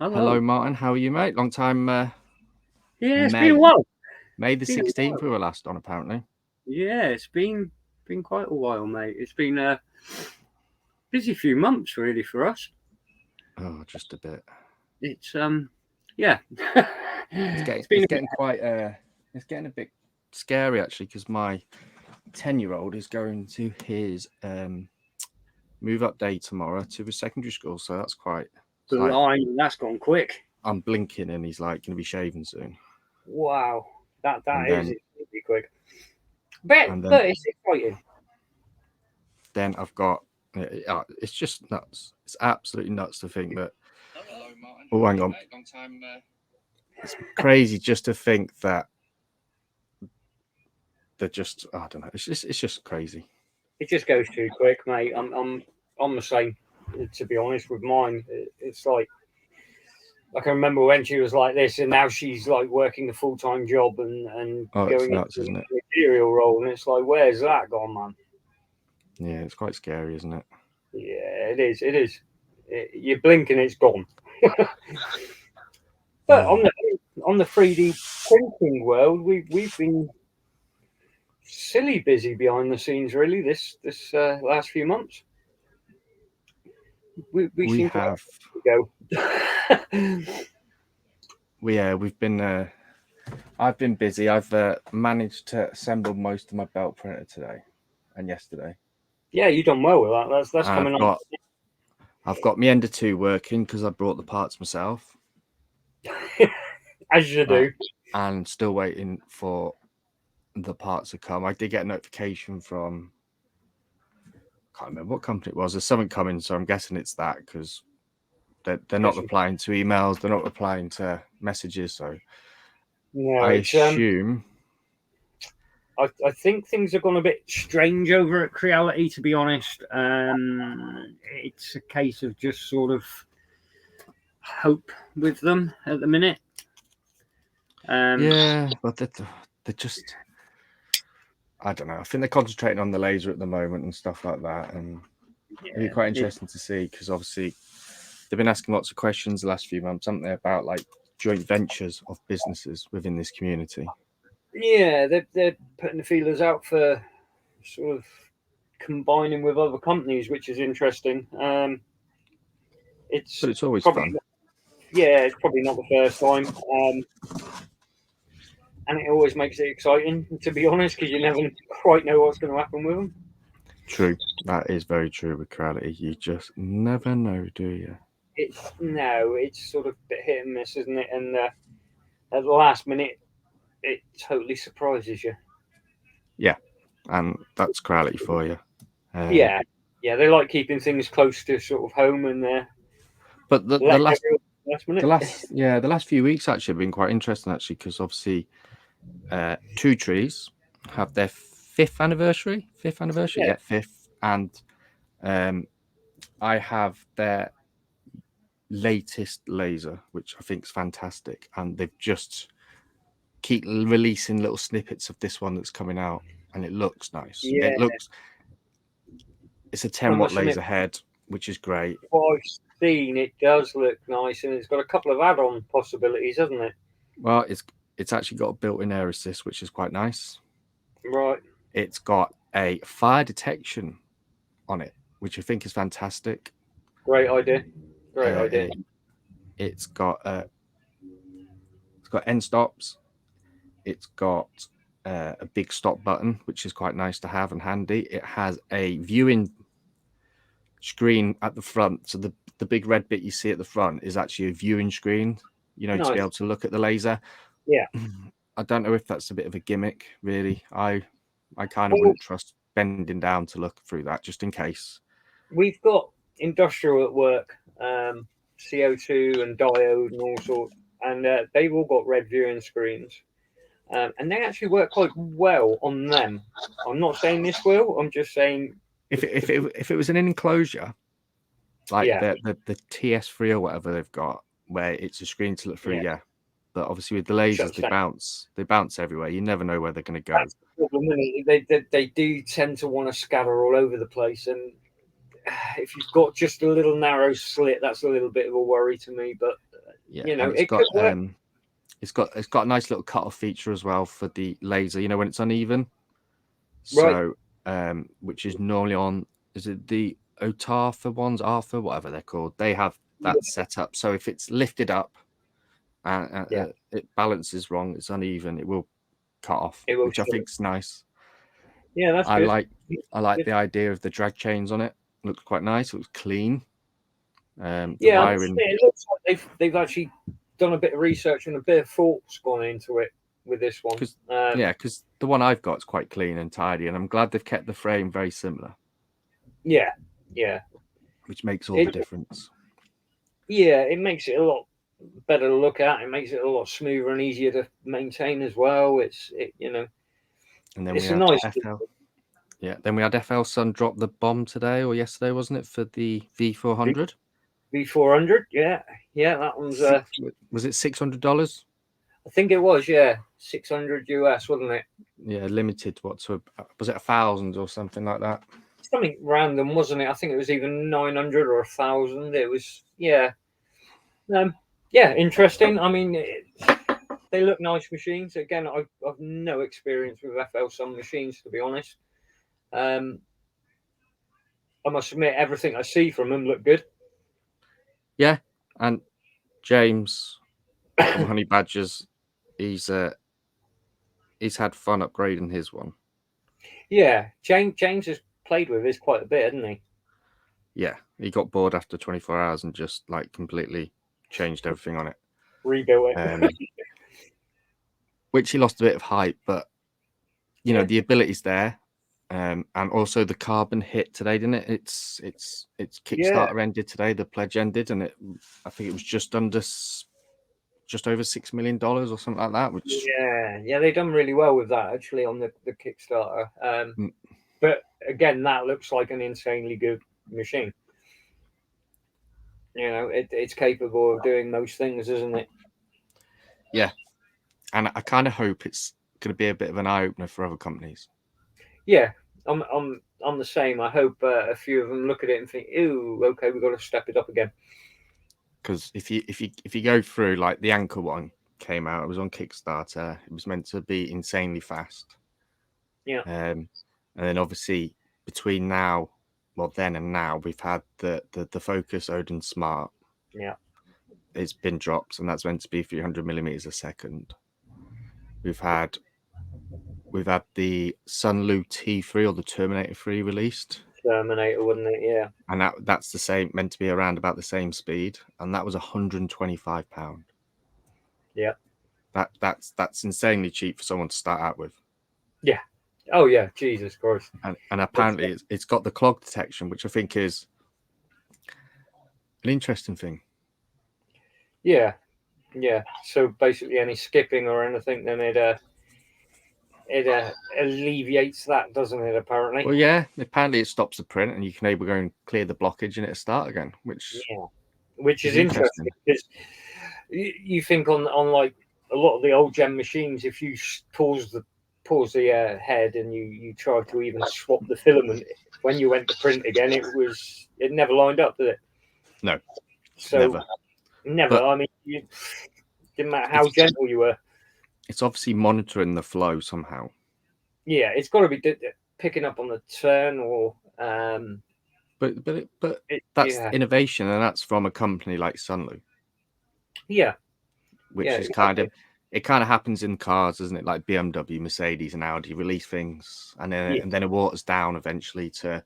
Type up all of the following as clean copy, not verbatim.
Hello, Martin. How are you, mate? Long time. Yeah, it's been a May while. May the Been a 16th while. we were last on, apparently. Yeah, it's been quite a while, mate. It's been a busy few months really for us. Oh, just a bit. It's yeah. It's It's getting been it's a bit. getting quite it's getting a bit scary actually because my 10-year-old is going to his move up day tomorrow to his secondary school. So that's quite. It's like Blind. That's gone quick. I'm blinking and he's like going to be shaving soon. Wow, that And is then extremely quick. But and then but it's exciting. then I've got. It's just nuts. It's absolutely nuts to think that. Hello, Martin. Oh, hang on. Long time. It's crazy just to think that they're just. I don't know. It's just crazy. It just goes too quick, mate. I'm the same. To be honest with mine, it's like I can remember when she was like this, and now she's like working a full time job and Oh, it's going nuts, into isn't it? a managerial role, and it's like, where's that gone, man? Yeah, it's quite scary, isn't it? Yeah, it is. It is. You blink and it's gone. But Oh, on the 3D printing world, we've been silly busy behind the scenes, really. This last few months, we we seem to have. have to go. We've been. I've been busy. I've managed to assemble most of my belt printer today and yesterday. Yeah, you done well with that. That's And coming on. I've got my Ender 2 working because I brought the parts myself. As you Uh, do. and still waiting for the parts to come. I did get a notification from. I can't remember what company it was. There's something coming, so I'm guessing it's that because they're not replying to emails. They're not replying to messages. So No, I it's assume. I think things have gone a bit strange over at Creality, to be honest. It's a case of just sort of hope with them at the minute. Yeah, but they're just. I don't know. I think they're concentrating on the laser at the moment and stuff like that, and it'll be quite Yeah, interesting to see because obviously they've been asking lots of questions the last few months, haven't they, about like joint ventures of businesses within this community. yeah, they're putting the feelers out for sort of combining with other companies, which is interesting. It's But it's always probably fun. yeah, it's probably not the first time, and it always makes it exciting, to be honest, because you never quite know what's going to happen with them. True. That is very true with Crowley. You just never know, do you? It's sort of a bit hit and miss, isn't it? And at the last minute, it totally surprises you. Yeah. And that's Crowley for you. Yeah, yeah, they like keeping things close to sort of home and But the, the let last everyone last the minute. last few weeks actually have been quite interesting actually because obviously Two Trees have their fifth anniversary. Fifth anniversary, Yeah, yeah, fifth. And um, I have their latest laser, which I think is fantastic, and they've just keep releasing little snippets of this one that's coming out, and it looks nice. yeah. It's a I 10-watt must admit, laser head, which is great. what I've seen, it does look nice, and it's got a couple of add-on possibilities, hasn't it? Well, it's actually got a built-in air assist, which is quite nice. Right. It's got a fire detection on it, which I think is fantastic. Great idea. Great Uh, idea. it, it's got end stops. It's got a big stop button, which is quite nice to have and handy. It has a viewing screen at the front, so the big red bit you see at the front is actually a viewing screen. To be Nice. able to look at the laser. Yeah. I don't know if that's a bit of a gimmick, really. I kind of Well, wouldn't trust bending down to look through that just in case. we've got industrial at work, CO2 and diode and all sorts, and they've all got red viewing screens, and they actually work quite well on them. I'm not saying this will. I'm just saying, If it was an enclosure like yeah, the TS3 or whatever they've got, where it's a screen to look through, yeah. yeah. But obviously with the lasers, Shuts down. they bounce everywhere. You never know where they're going to go. That's the problem. Isn't it? They do tend to want to scatter all over the place, and if you've got just a little narrow slit, that's a little bit of a worry to me. But Yeah, You know, and it's it could work. it's got a nice little cut-off feature as well for the laser. You know, when it's uneven. Right. So, which is normally on, is it the Otarfa ones, Arthur, whatever they're called? They have that set up. So if it's lifted up and Yeah. it balances wrong, it's uneven, it will cut off, It will which I show. think's nice. Yeah, that's I good. like Good. the idea of the drag chains on it. Looks quite nice. It looks clean. The Yeah, wiring, it looks like they've actually done a bit of research and a bit of thought's gone into it with this one. because because the one I've got is quite clean and tidy, and I'm glad they've kept the frame very similar, Yeah, which makes all the difference. Yeah, it makes it a lot better to look at. It makes it a lot smoother and easier to maintain as well. And then It's we a had nice FL. Yeah, then we had FL Sun drop the bomb today or yesterday, wasn't it, for the V400? V400. Yeah, that one's. Was it $600? I think it was. Yeah, 600 US, wasn't it? Yeah, limited. Was it 1,000 or something like that? Something random, wasn't it? I think it was even 900 or 1,000. It was. Yeah. Interesting. I mean, they look nice machines. Again, I've no experience with FL Sun machines, to be honest. I must admit, everything I see from them look good. Yeah, and James from Honey Badgers, he's had fun upgrading his one. Yeah, James has played with this quite a bit, hasn't he? Yeah, he got bored after 24 hours and just like completely changed everything on it. Rebuilt it. Which he lost a bit of height, but you know, the ability's there. And also the carbon hit today, didn't it? It's Kickstarter ended today, the pledge ended, and I think it was just over $6 million or something like that. Which they've done really well with that actually on the Kickstarter. But again, that looks like an insanely good machine. You know, it's capable of doing most things, isn't it? Yeah, and I kind of hope it's going to be a bit of an eye opener for other companies. Yeah, I'm the same. I hope a few of them look at it and think, "Ooh, okay, we've got to step it up again." Because if you go through, like, the Anchor one came out, it was on Kickstarter. It was meant to be insanely fast. Yeah. And then obviously between then and now, we've had the Focus Odin Smart. Yeah. It's been dropped, and that's meant to be 300 millimeters a second. We've had the Sunlu T3 or the Terminator 3 released. Terminator, wouldn't it? Yeah. And that's the same, meant to be around about the same speed, and that was £125. Yeah. That's insanely cheap for someone to start out with. Yeah. Oh yeah, Jesus Christ. And apparently it's got the clog detection, which I think is an interesting thing. Yeah. So basically, any skipping or anything, then it alleviates that, doesn't it? Apparently. Well, yeah. Apparently, it stops the print, and you can able go and clear the blockage, and it'll start again. Which is interesting because you think on like a lot of the old gen machines, if you pause the head and you try to even swap the filament, when you went to print again, it never lined up, did it? No. So never. But, I mean, didn't matter how gentle you were. It's obviously monitoring the flow somehow. Yeah, it's got to be picking up on the turn or. But that's innovation, and that's from a company like Sunlu. Yeah. Which is kind of happens in cars, doesn't it? Like BMW, Mercedes, and Audi release things, and then it waters down eventually to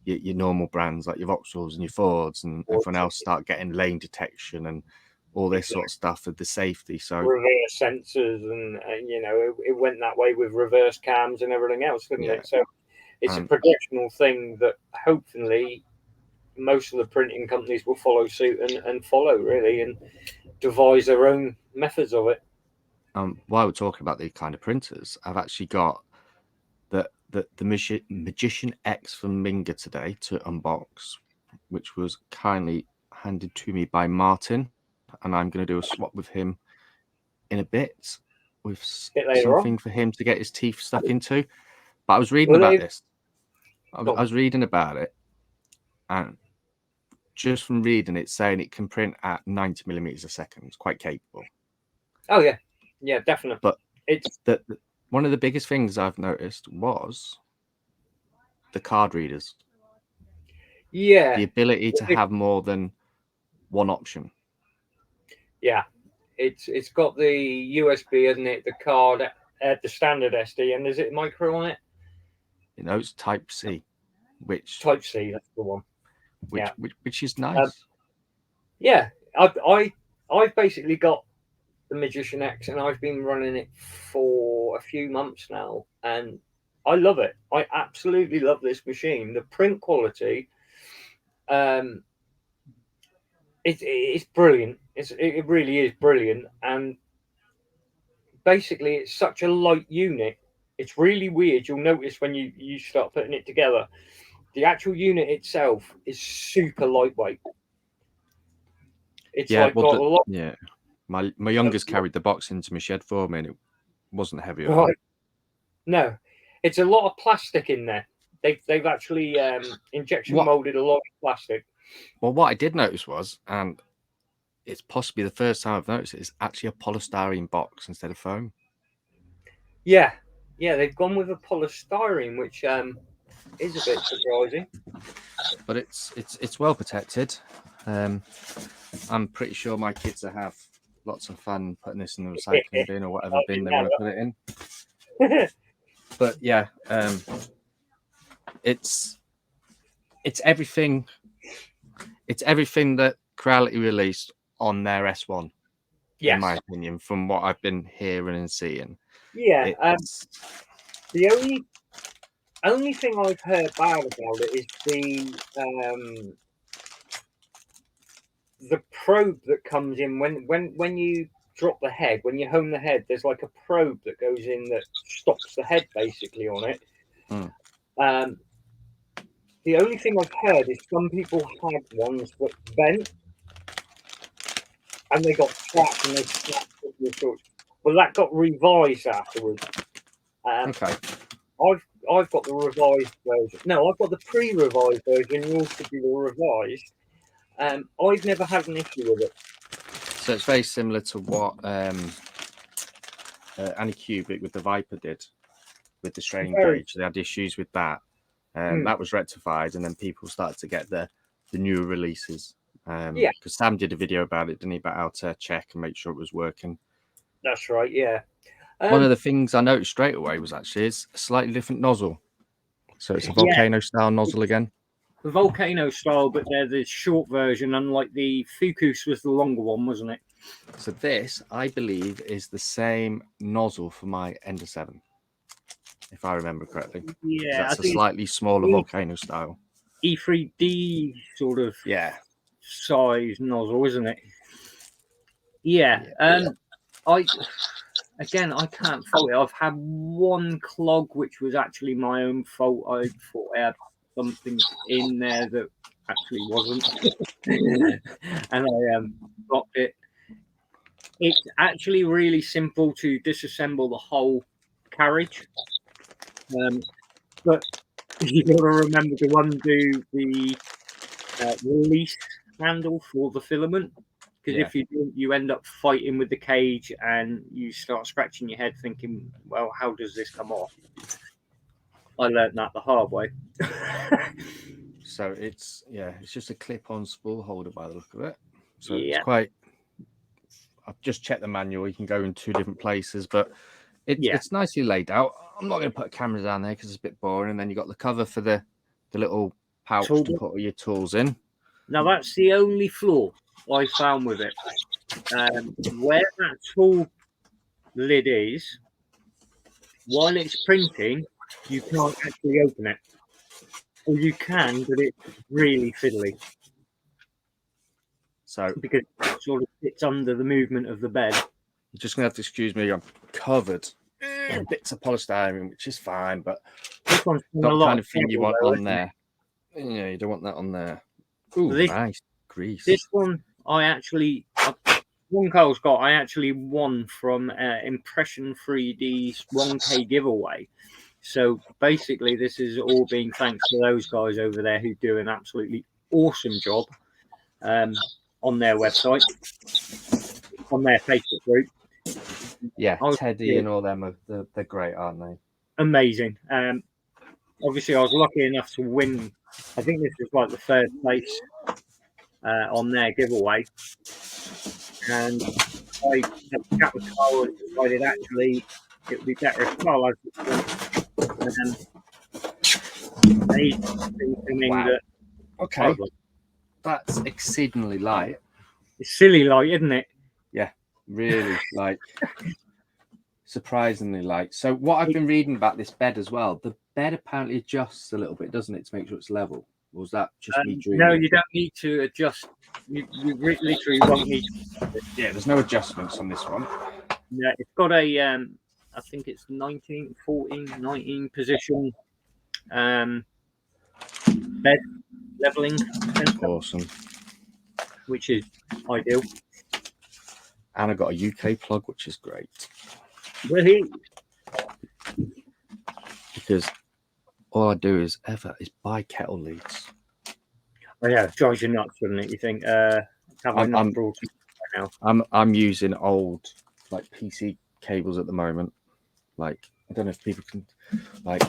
your normal brands like your Vauxhalls and your Fords, and everyone else start getting lane detection and all this sort of stuff with the safety. So reverse sensors, and it went that way with reverse cams and everything else, didn't it? So it's a progressional thing that hopefully most of the printing companies will follow suit and follow, really, and devise their own methods of it. While we're talking about these kind of printers, I've actually got the Magician X from Mingda today to unbox, which was kindly handed to me by Martin, and I'm going to do a swap with him in a bit with something for him to get his teeth stuck into. But I was reading about this. I was reading about it, and just from reading it, saying it can print at 90 millimeters a second. It's quite capable. Oh yeah, yeah, definitely. But it's one of the biggest things I've noticed was the card readers. Yeah, the ability to have more than one option. Yeah, it's got the USB, hasn't it? The card, the standard SD, and is it micro on it? You know, it's Type C, which Type C, that's the one. which is nice. Yeah, I've basically got the Magician X, and I've been running it for a few months now, and I love it. I absolutely love this machine. The print quality, it's brilliant. It really is brilliant, and basically it's such a light unit. It's really weird. You'll notice when you start putting it together, the actual unit itself is super lightweight. It's got a lot. Yeah, my youngest carried the box into my shed for me, and it wasn't heavy at all. Right. No, it's a lot of plastic in there. They've actually injection molded a lot of plastic. Well, what I did notice was, and it's possibly the first time I've noticed it, it's actually a polystyrene box instead of foam. Yeah, they've gone with a polystyrene, which is a bit surprising. But it's well protected. I'm pretty sure my kids will have lots of fun putting this in the recycling bin or whatever bin they want to put it in. But yeah, it's everything. It's everything that Creality released on their S1, in my opinion, from what I've been hearing and seeing. Yeah, the only thing I've heard bad about it is the probe that comes in when you drop the head, when you home the head. There's like a probe that goes in that stops the head basically on it. The only thing I've heard is some people had ones that bent and they got trapped and they snapped. Well, that got revised afterwards. Okay. I've got the revised version. No, I've got the pre-revised version. Yours should be the revised. I've never had an issue with it. So it's very similar to what Anycubic with the Viper did with the strain gauge. They had issues with that. That was rectified, and then people started to get the newer releases. Because Sam did a video about it, didn't he, about how to check and make sure it was working. That's right, yeah. One of the things I noticed straight away was actually it's a slightly different nozzle. So it's a volcano style nozzle again. The volcano style, but they're the short version, unlike the Fucus was the longer one, wasn't it? So this, I believe, is the same nozzle for my Ender 7, if I remember correctly. Yeah, that's a slightly smaller volcano style. E3D sort of size nozzle, isn't it? Yeah. I can't fault it. I've had one clog, which was actually my own fault. I thought I had something in there that actually wasn't, and I blocked it. It's actually really simple to disassemble the whole carriage, but you've got to remember to undo the release handle for the filament, because if you don't, you end up fighting with the cage and you start scratching your head thinking, well, how does this come off? I learned that the hard way. So it's just a clip-on spool holder by the look of it. So it's quite. I've just checked the manual. You can go in 2 different places, but it's nicely laid out. I'm not going to put a camera down there because it's a bit boring. And then you got the cover for the little pouch to put all your tools in. Now that's the only flaw I found with it. Where that tool lid is, while it's printing, you can't actually open it. Or you can, but it's really fiddly. So because it sort of sits under the movement of the bed. You're just gonna have to excuse me. I'm covered in bits of polystyrene, which is fine, but this one's not the kind of thing you want on there. Yeah, you don't want that on there. Ooh, nice grease. This one, I actually won from Impression 3D's 1K giveaway. So basically, this is all being thanks to those guys over there who do an absolutely awesome job. on their website, on their Facebook group. Yeah, Teddy and all them, they're great, aren't they? Amazing. Obviously, I was lucky enough to win. I think this was like the third place on their giveaway. And I had a chat with Carl and decided actually it would be better if Carl had this one. And he's Wow. that. Okay. That's exceedingly light. It's silly light, isn't it? Yeah, really light. Surprisingly light. So what I've been reading about this bed as well, the bed apparently adjusts a little bit, doesn't it, to make sure it's level? Or was that just me dreaming? No, you don't need to adjust. You literally won't need to. Yeah, there's no adjustments on this one. Yeah, it's got a, I think it's 19 position bed leveling sensor. Awesome. Which is ideal. And I got a UK plug, which is great. Really? Because all I do is buy kettle leads. Oh yeah, it drives you nuts, doesn't it? You think I'm using old like PC cables at the moment. Like I don't know if people can like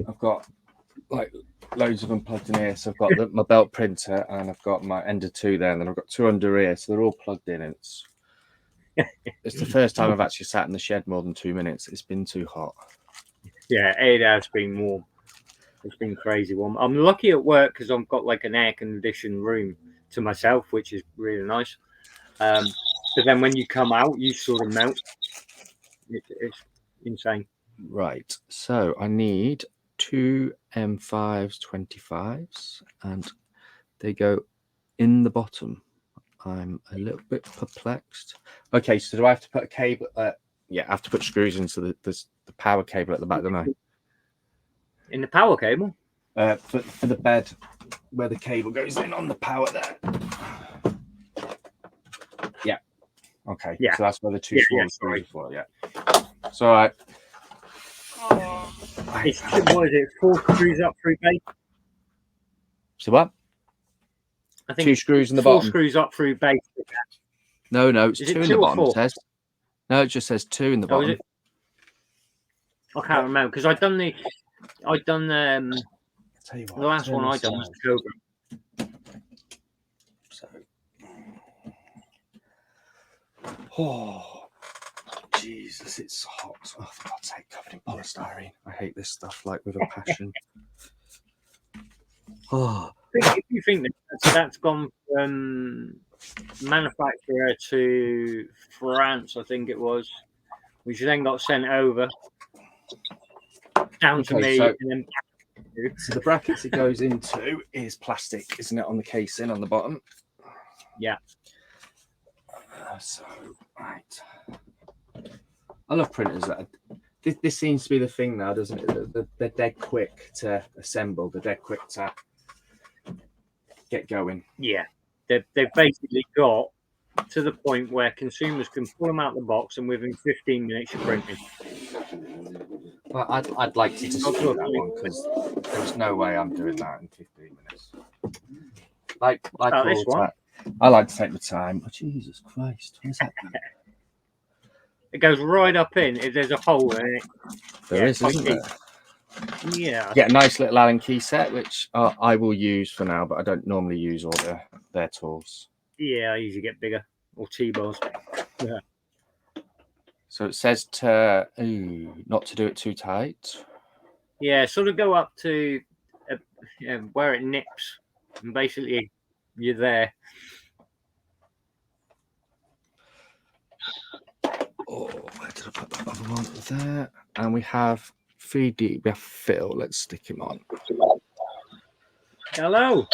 I've got like loads of them plugged in here. So I've got my belt printer and I've got my Ender 2 there, and then I've got 2 under here, so they're all plugged in. And it's the first time I've actually sat in the shed more than 2 minutes. It's been too hot. Yeah, it has been warm. It's been crazy warm. I'm lucky at work because I've got like an air conditioned room to myself, which is really nice. But then when you come out, you sort of melt. It's insane. Right. So I need 2 M5s 25s, and they go in the bottom. I'm a little bit perplexed. Okay, so do I have to put a cable? Yeah, I have to put screws into the power cable at the back, don't I? In the power cable? For the bed, where the cable goes in on the power there. Yeah. Okay. Yeah. So that's where the 2 small screws are for. Yeah. So all right. It's what is it? 4 screws up through base. So what? I think 2 screws in the 4 bottom. 4 screws up through base. No, it's 2 in the bottom. It 4? says. No, it just says 2 in the bottom. I can't remember because I've done the last one I done was Cobra. So, oh Jesus, it's hot. Oh, for God's sake, covered in polystyrene. I hate this stuff like with a passion. Oh, If you think that's gone from manufacturer to France, I think it was, which then got sent over down to me. So, and then so the brackets it goes into is plastic, isn't it, on the casing on the bottom? Yeah. So, right. I love printers. This seems to be the thing now, doesn't it? They're dead quick to assemble. They're dead quick to get going. Yeah. They've basically got to the point where consumers can pull them out of the box and within 15 minutes you're printing. Well, I'd like to dispute that one because there's no way I'm doing that in 15 minutes. Like this one. I like to take my time. Oh, Jesus Christ. What is that? It goes right up in. There's a hole in it. There is, isn't there? Yeah. Get a nice little Allen key set, which I will use for now, but I don't normally use all their tools. Yeah, I usually get bigger or T-bars. Yeah. So it says to not to do it too tight. Yeah, sort of go up to where it nips, and basically you're there. Oh, where did I put the other one? There. And we have 3D. We have Phil. Let's stick him on. Hello.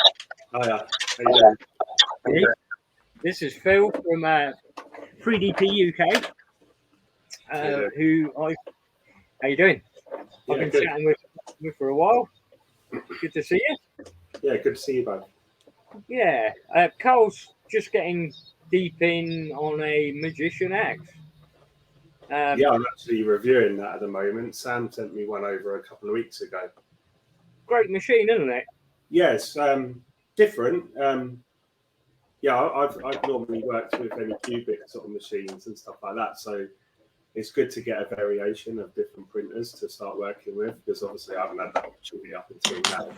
Hiya. How you doing? This is Phil from 3DP UK. How you doing? I've been chatting with for a while. Good to see you. Yeah, good to see you both. Yeah, Carl's just getting deep in on a Magician X. Yeah, I'm actually reviewing that at the moment. Sam sent me one over a couple of weeks ago. Great machine, isn't it? Yeah, it's different. yeah, I've normally worked with any cubic sort of machines and stuff like that. So it's good to get a variation of different printers to start working with, because obviously I haven't had that opportunity up until now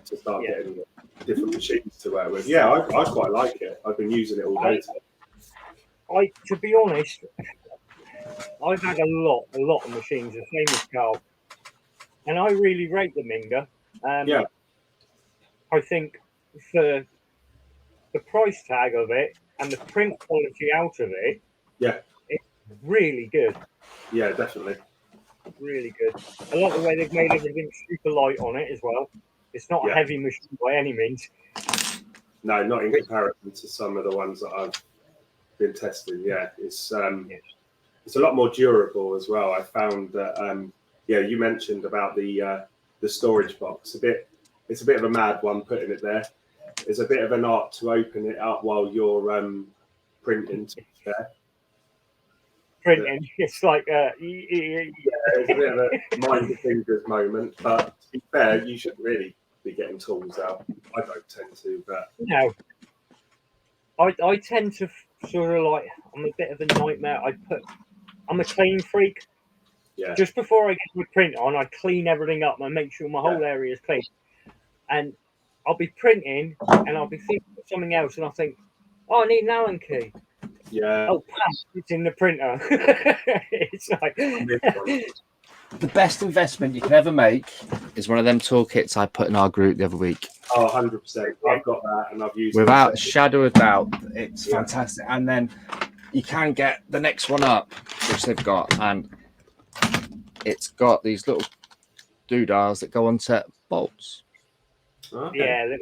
to start getting different machines to work with. Yeah, I quite like it. I've been using it all day today. To be honest, I've had a lot of machines, the same as Carl, and I really rate the Mingda. Yeah. I think for the price tag of it and the print quality out of it, Yeah, it's really good. yeah, definitely. Really good. I like the way they've made everything super light on it as well. It's not a heavy machine by any means. No, not in comparison to some of the ones that I've been testing. Yeah, it's a lot more durable as well. I found that you mentioned about the storage box. It's a bit of a mad one putting it there. It's a bit of an art to open it up while you're printing. Printing, it's like it's a bit of a mind the fingers moment. But to be fair, you shouldn't really be getting tools out. I don't tend to, but no. I tend to sort of like, I'm a bit of a nightmare. I'm a clean freak. Yeah. Just before I get my print on, I clean everything up and make sure my whole area is clean. And I'll be printing and I'll be thinking of something else, and I'll think, oh, I need an Allen key. Yeah. Oh, it's in the printer. It's like the best investment you can ever make is one of them toolkits I put in our group the other week. Oh, 100%. I've got that and I've used it. Without a shadow of doubt, it's fantastic. And then you can get the next one up, which they've got, and it's got these little doodahs that go onto bolts. Okay. Yeah.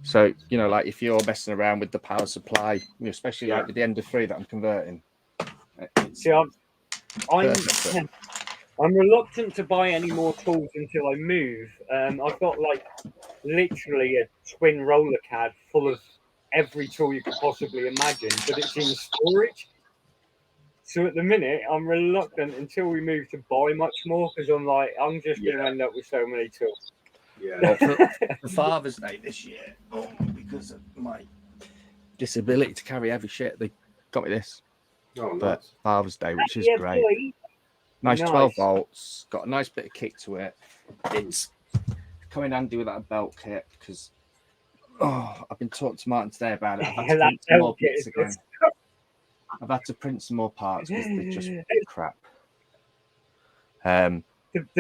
So, you know, like if you're messing around with the power supply, you know, especially like with the Ender 3 that I'm converting. See, I'm reluctant to buy any more tools until I move. I've got like literally a twin roller cad full of every tool you could possibly imagine, but it's in storage. So at the minute, I'm reluctant until we move to buy much more, because I'm like, I'm just going to end up with so many tools. Yeah. Well, for Father's Day this year, because of my disability to carry heavy shit, they got me this. Oh, nice. But Father's Day, which is great. Boy. Nice 12 volts, got a nice bit of kick to it. It's coming handy with that belt kit, because I've been talking to Martin today about it. I've had to print some more bits again. I've had to print some more parts because they're just crap. And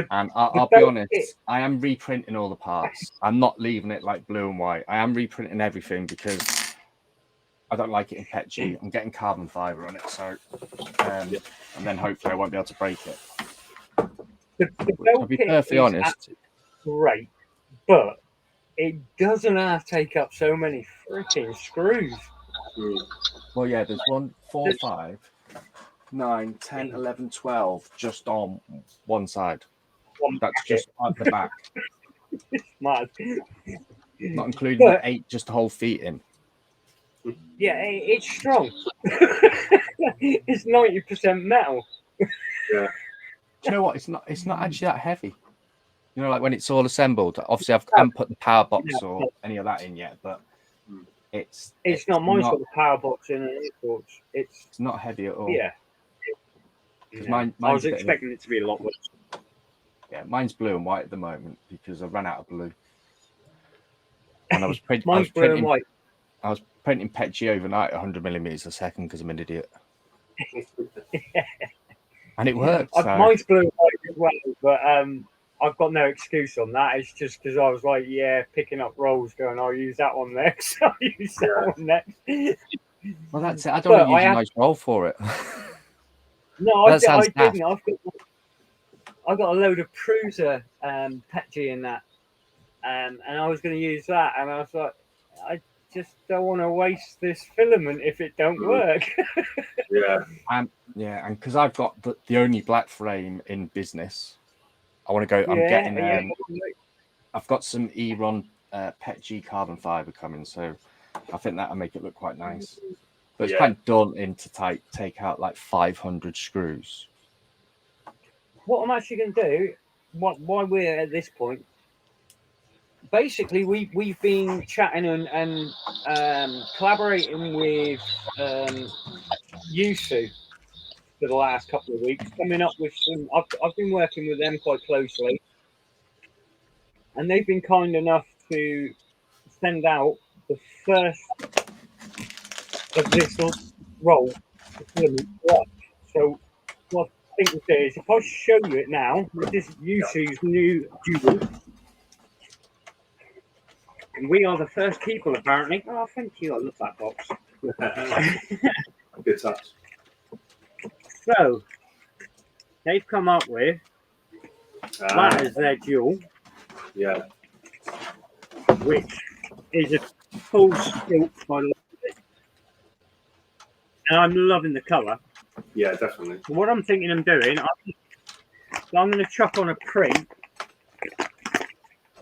I'll be honest, I am reprinting all the parts. I'm not leaving it like blue and white. I am reprinting everything because I don't like it in PETG. I'm getting carbon fiber on it, so and then hopefully I won't be able to break it. To be perfectly honest, great, but it doesn't have to take up so many freaking screws. Well, yeah, there's 1, 4, 5, 9, 10, 11, 12 just on one side. That's just at the back. Mad. Not including the 8 just to hold feet in. Yeah, it's strong. It's 90% metal. Yeah. Do you know what? It's not actually that heavy. You know, like when it's all assembled. Obviously, I haven't put the power box or any of that in yet, but it's not mine. Got the power box in it. It's not heavy at all. Yeah. Mine's I was expecting it to be a lot worse. Yeah, mine's blue and white at the moment because I ran out of blue. And I was printing. Mine's blue and white. I was printing PETG overnight, 100 millimeters a second, because I'm an idiot. And it worked. So. Mine's blue and white as well, but I've got no excuse on that. It's just because I was like, picking up rolls, going, I'll use that one next. I'll use that one next. Well, that's it. I don't want to use a nice roll for it. No, I didn't. I've got a load of Prusa PETG in that, and I was going to use that, and I was like, I just don't want to waste this filament if it don't work. And because I've got the only black frame in business, I want to go. I'm getting. I've got some Eron PETG carbon fiber coming, so I think that'll make it look quite nice. But it's quite daunting to take out like 500 screws. What I'm actually going to do, while we're at this point, basically, we've been chatting and collaborating with Yusu for the last couple of weeks, coming up with some. I've been working with them quite closely, and they've been kind enough to send out the first of this roll of filament to us. So what I think we do is, if I show you it now, this is Yusu's new jewel. And we are the first people, apparently. Oh, thank you. I love that box. Good touch. So, they've come up with that as their jewel, Yeah. which is a full silk by the look of it. And I'm loving the colour. Yeah, definitely. So what I'm thinking of doing, I'm going to chuck on a print.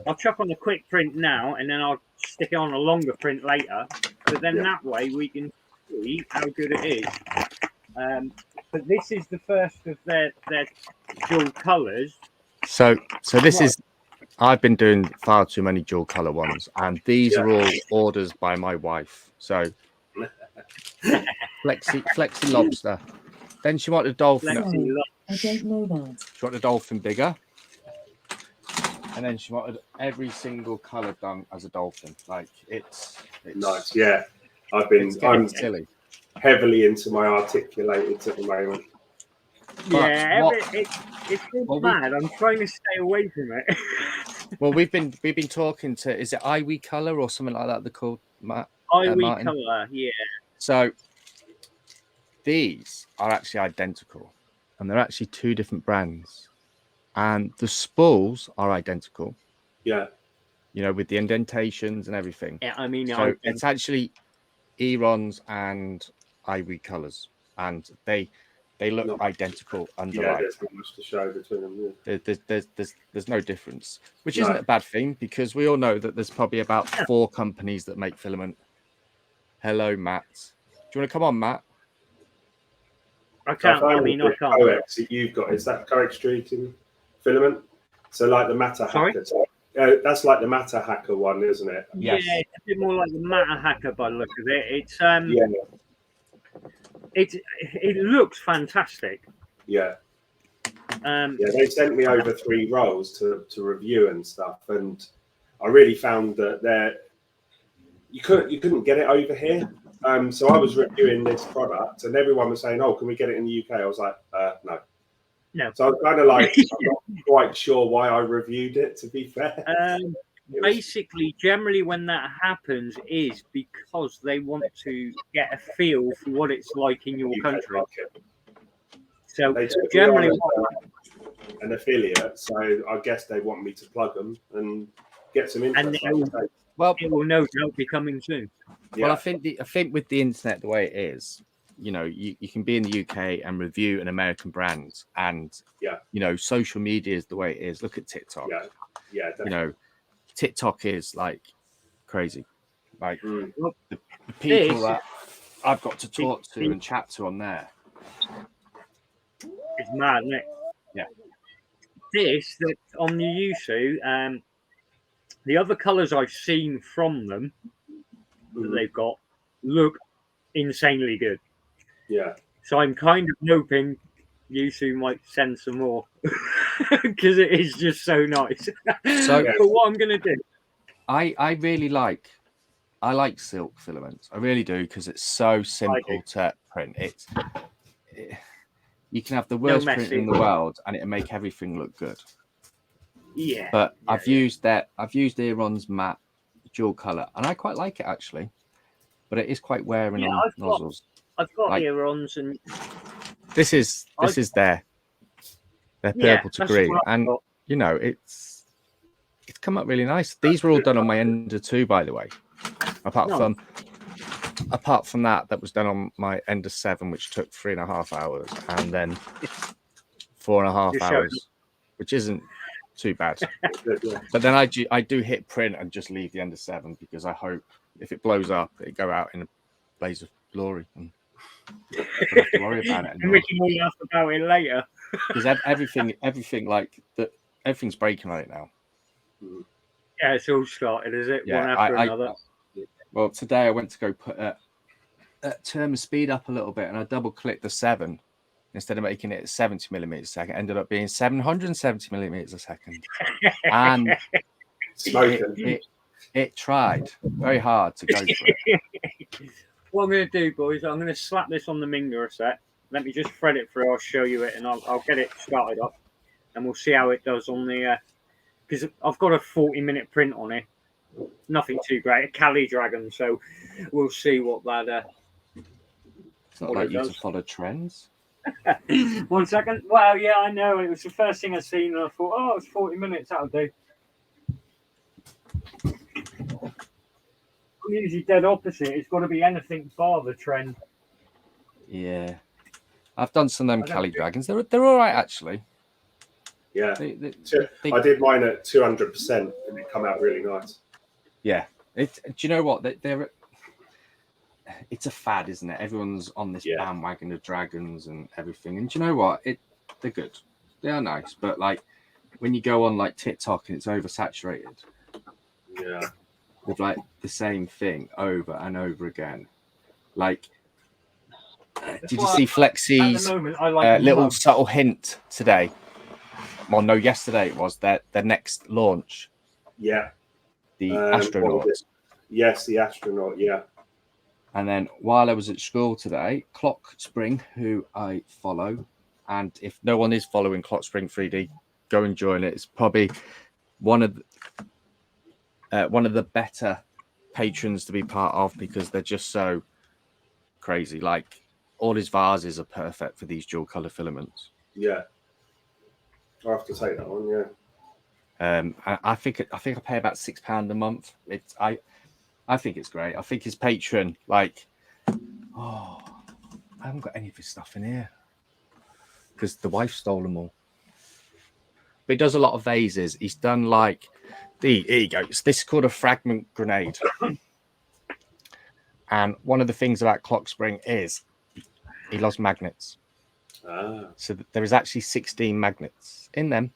I'll chuck on a quick print now, and then I'll stick it on a longer print later. But then that way we can see how good it is. But this is the first of their dual colours. So this is. I've been doing far too many dual color ones, and these are all orders by my wife. So flexi lobster. Then she wanted a dolphin. Sorry, I don't know that. She wanted a dolphin bigger. And then she wanted every single color done as a dolphin. Like it's nice. Yeah. I'm silly. Heavily into my articulated at the moment. Yeah, it's mad. I'm trying to stay away from it. Well, we've been talking to, is it Iwi Color or something like that? They're called Iwi Color, yeah. So these are actually identical, and they're actually two different brands, and the spools are identical. Yeah, you know, with the indentations and everything. Yeah, I mean, so it's actually Eron's and Iwi Colors, and they look identical under light. There's not much to show between them. Yeah. There's no difference, which isn't a bad thing, because we all know that there's probably about 4 companies that make filament. Hello, Matt. Do you want to come on, Matt? I can't. I mean, I can't. Coex that you've got, is that co-extruding filament? So like the Matter Hacker. That's like the Matter Hacker one, isn't it? Yes. Yeah, it's a bit more like the Matter Hacker by the look of it. It's it looks fantastic. Yeah. They sent me over 3 rolls to review and stuff, and I really found that you couldn't get it over here. So I was reviewing this product, and everyone was saying, "Oh, can we get it in the UK?" I was like, "No." No. So I was kind of like, I'm not quite sure why I reviewed it, to be fair. Basically, generally when that happens is because they want to get a feel for what it's like in your country. So generally, an affiliate. So I guess they want me to plug them and get some interest. Well, it will no doubt be coming soon. Yeah. Well, I think with the internet the way it is, you know, you can be in the UK and review an American brand, and you know, social media is the way it is. Look at TikTok. Yeah, definitely. You know, TikTok is like crazy. Like the people that I've got to talk to and chat to on there. It's mad, isn't it? Yeah. This that on the Yusu, the other colours I've seen from them that they've got look insanely good. Yeah. So I'm kind of hoping Yusu might send some more because it is just so nice. So, but what I'm going to do, I really like silk filaments. I really do, because it's so simple to print. You can have the worst print in the world and it'll make everything look good. Yeah. But I've used Eron's matte dual color, and I quite like it actually. But it is quite wearing on nozzles. I've got Eron's, and this is their purple to green, and you know it's come up really nice. These were all done on my Ender 2, by the way. Apart from that was done on my Ender 7, which took 3.5 hours, and then 4.5 hours, which isn't too bad. But then I do hit print and just leave the Ender 7, because I hope if it blows up, it go out in a blaze of glory, and I don't have to worry about it anymore. And we can all laugh about it later. Because everything like that, everything's breaking on it now. Yeah, it's all started, is it? Yeah, One after another. Well, today I went to go put turn the speed up a little bit, and I double clicked the 7 instead of making it 70 millimeters a second. It ended up being 770 millimeters a second, and it tried very hard to go for it. What I'm going to do, boys, I'm going to slap this on the Mingda a sec. Let me just thread it through. I'll show you it, and I'll get it started up, and we'll see how it does on the. Because I've got a 40-minute print on it. Nothing too great. A Cali Dragon, so we'll see what that. It's not like you to follow trends. 1 second. Well, yeah, I know. It was the first thing I seen, and I thought, oh, it's 40 minutes. That'll do. I'm usually dead opposite. It's got to be anything bar the trend. Yeah, I've done some of them Cali Dragons. They're all right actually. Yeah, I did mine at 200%, and it come out really nice. Yeah, do you know what? It's a fad, isn't it? Everyone's on this bandwagon of dragons and everything. And do you know what? They're good. They are nice, but like when you go on like TikTok and it's oversaturated. Yeah. With like the same thing over and over again. Like, did you see Flexi's little subtle hint today? Well, no, yesterday it was their next launch. Yeah. The astronaut. Yes, the astronaut, yeah. And then while I was at school today, Clock Spring, who I follow, and if no one is following Clock Spring 3D, go and join it. It's probably one of the better patrons to be part of because they're just so crazy. Like all his vases are perfect for these dual color filaments. Yeah, I have to take that one. Yeah. I think I pay about £6 a month. I think it's great. I think his patron, like, I haven't got any of his stuff in here because the wife stole them all. But he does a lot of vases. He's done like here you go. This is called a fragment grenade. And one of the things about Clock Spring is he loves magnets. So there is actually 16 magnets in them.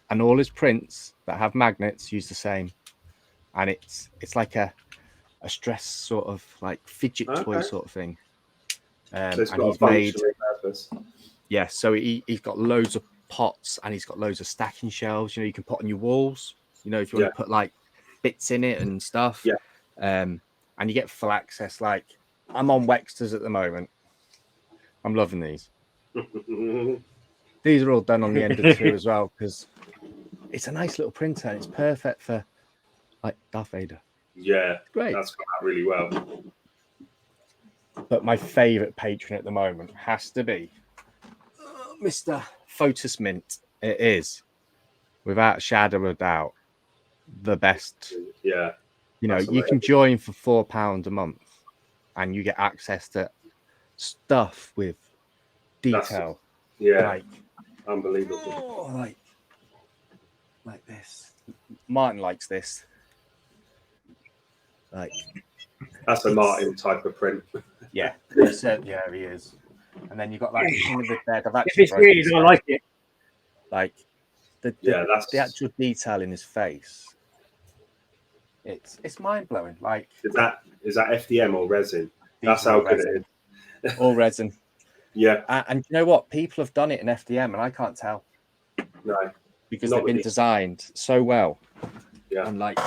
And all his prints that have magnets use the same. And it's like a stress sort of like fidget toy sort of thing. So it's and got he's made purpose. Yeah, so he's got loads of pots and he's got loads of stacking shelves, you can put on your walls, if you want to put like bits in it and stuff. Yeah. And you get full access. Like I'm on Wexters at the moment. I'm loving these. These are all done on the Ender 2 as well because it's a nice little printer. It's perfect for like Darth Vader. Yeah, great. That's come out really well. But my favourite patron at the moment has to be Mr. Photus Mint. It is, without a shadow of a doubt, the best. Yeah. You can join for £4 a month and you get access to stuff with detail. Like, unbelievable. Like this. Martin likes this. Like that's a Martin type of print. Yeah, he is. And then you got like King of the Dead. I've actually I like it. Like the actual detail in his face. It's mind blowing. Like is that FDM or resin? That's how good it is. All resin. Yeah. And you know what? People have done it in FDM, and I can't tell. No. Because they've been designed so well. Yeah. And like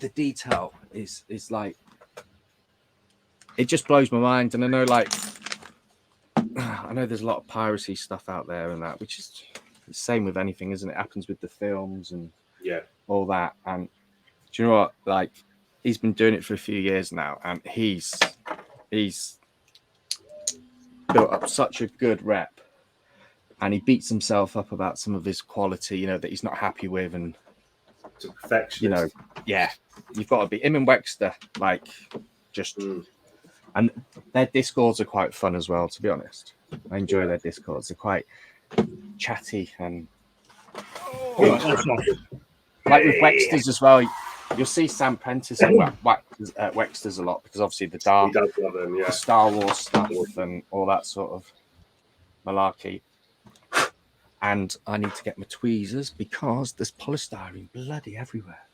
the detail is like it just blows my mind. And I know there's a lot of piracy stuff out there and that, which is the same with anything, isn't it? It happens with the films and all that. And do you know what? Like he's been doing it for a few years now, and he's built up such a good rep, and he beats himself up about some of his quality, that he's not happy with, and to perfection. You've got to be him and Wexter, like just. And their Discords are quite fun as well, to be honest. I enjoy their Discords. They're quite chatty and like with Wexters as well. You'll see Sam Prentice and Wexters a lot because obviously the the Star Wars stuff and all that sort of malarkey. And I need to get my tweezers because there's polystyrene bloody everywhere.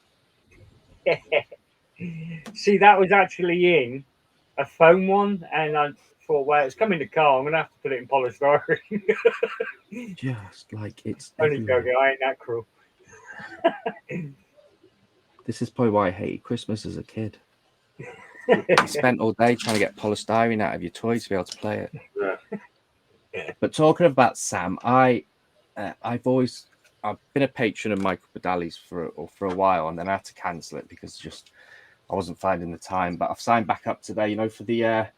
See, that was actually in a foam one, and I thought, well, it's come in the car. I'm gonna have to put it in polystyrene. Just like it's Only everywhere. joking. I ain't that cruel. This is probably why I hated Christmas as a kid. You spent all day trying to get polystyrene out of your toy to be able to play it. Yeah. But talking about Sam, I've been a patron of Michael Badali's for a while, and then I had to cancel it because just I wasn't finding the time. But I've signed back up today, for the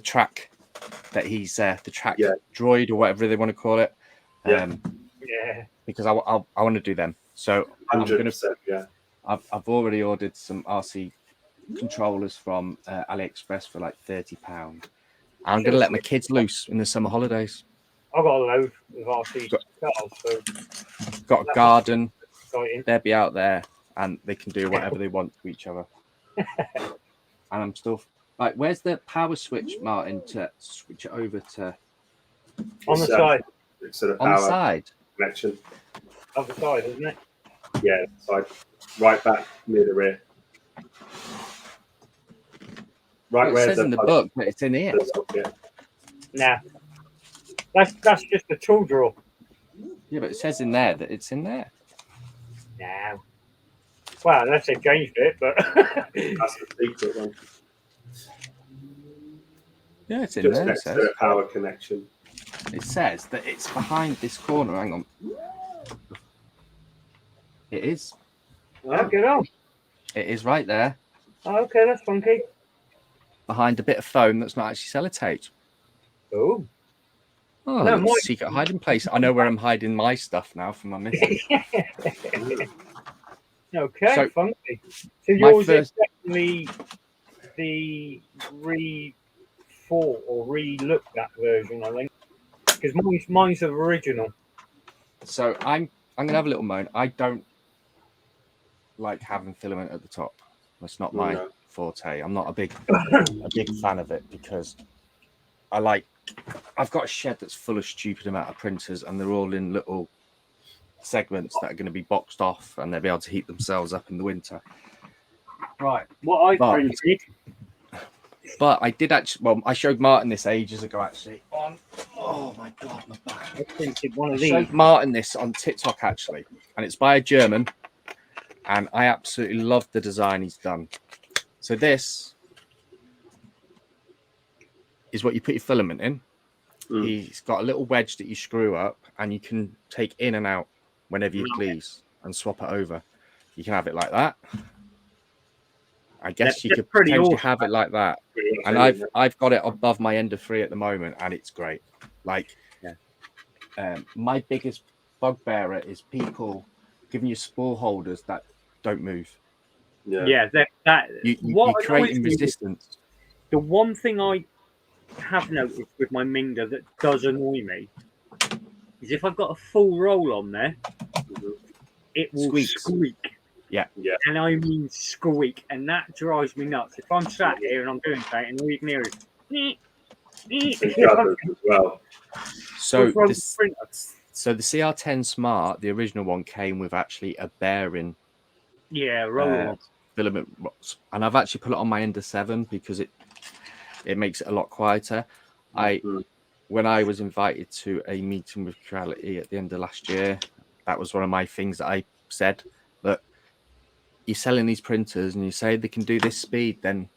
track that he's the track droid or whatever they want to call it. Yeah. Because I want to do them. So 100%, I've already ordered some RC controllers from AliExpress for like £30. I'm going to let my kids loose in the summer holidays. I've got a load of RC cars, so got a garden. Exciting. They'll be out there and they can do whatever they want to each other. And I'm still like, where's the power switch, Martin, to switch it over to? On the side. Sort of on the side. Connection. On the side, isn't it? Yeah, side. Right back near the rear. Right where it says in the book, but it's in here. Nah. That's just a tool drawer. Yeah, but it says in there that it's in there. No. Well, unless they changed it, but that's the secret one. Yeah, it's in just there. Next to the power connection. It says that it's behind this corner. Hang on. It is. Oh, get on. It is right there. Oh, okay, that's funky. Behind a bit of foam that's not actually sellotape. Oh. Oh, No, secret hiding place. I know where I'm hiding my stuff now for my missus. Okay, So, funky. So yours first... is definitely the re-thought or re-looked at version, I think. Because mine's the original. So I'm gonna have a little moan. I don't like having filament at the top. That's not my forte. I'm not a big fan of it because I've got a shed that's full of stupid amount of printers and they're all in little segments that are going to be boxed off and they'll be able to heat themselves up in the winter. Right. What I printed. But I did actually, well, I showed Martin this ages ago actually. Oh my God, my back. I printed one of I these. showed Martin this on TikTok actually, and it's by a German, and I absolutely love the design he's done. So this is what you put your filament in. He's got a little wedge that you screw up, and you can take in and out whenever you please and swap it over. You can have it like that. I guess you could potentially have it like that. And I've got it above my Ender 3 at the moment, and it's great. Like, my biggest bugbearer is people giving you spool holders that don't move. Yeah, you're creating resistance. The one thing I have noticed with my Mingda that does annoy me is if I've got a full roll on there, it will squeak. Yeah. And I mean squeak, and that drives me nuts. If I'm sat here and I'm doing that, and all you can hear is as well. So the CR10 Smart, the original one, came with actually a bearing. Yeah, roller filament rods, and I've actually put it on my Ender 7 because it makes it a lot quieter. When I was invited to a meeting with Creality at the end of last year, that was one of my things that I said, that you're selling these printers and you say they can do this speed, then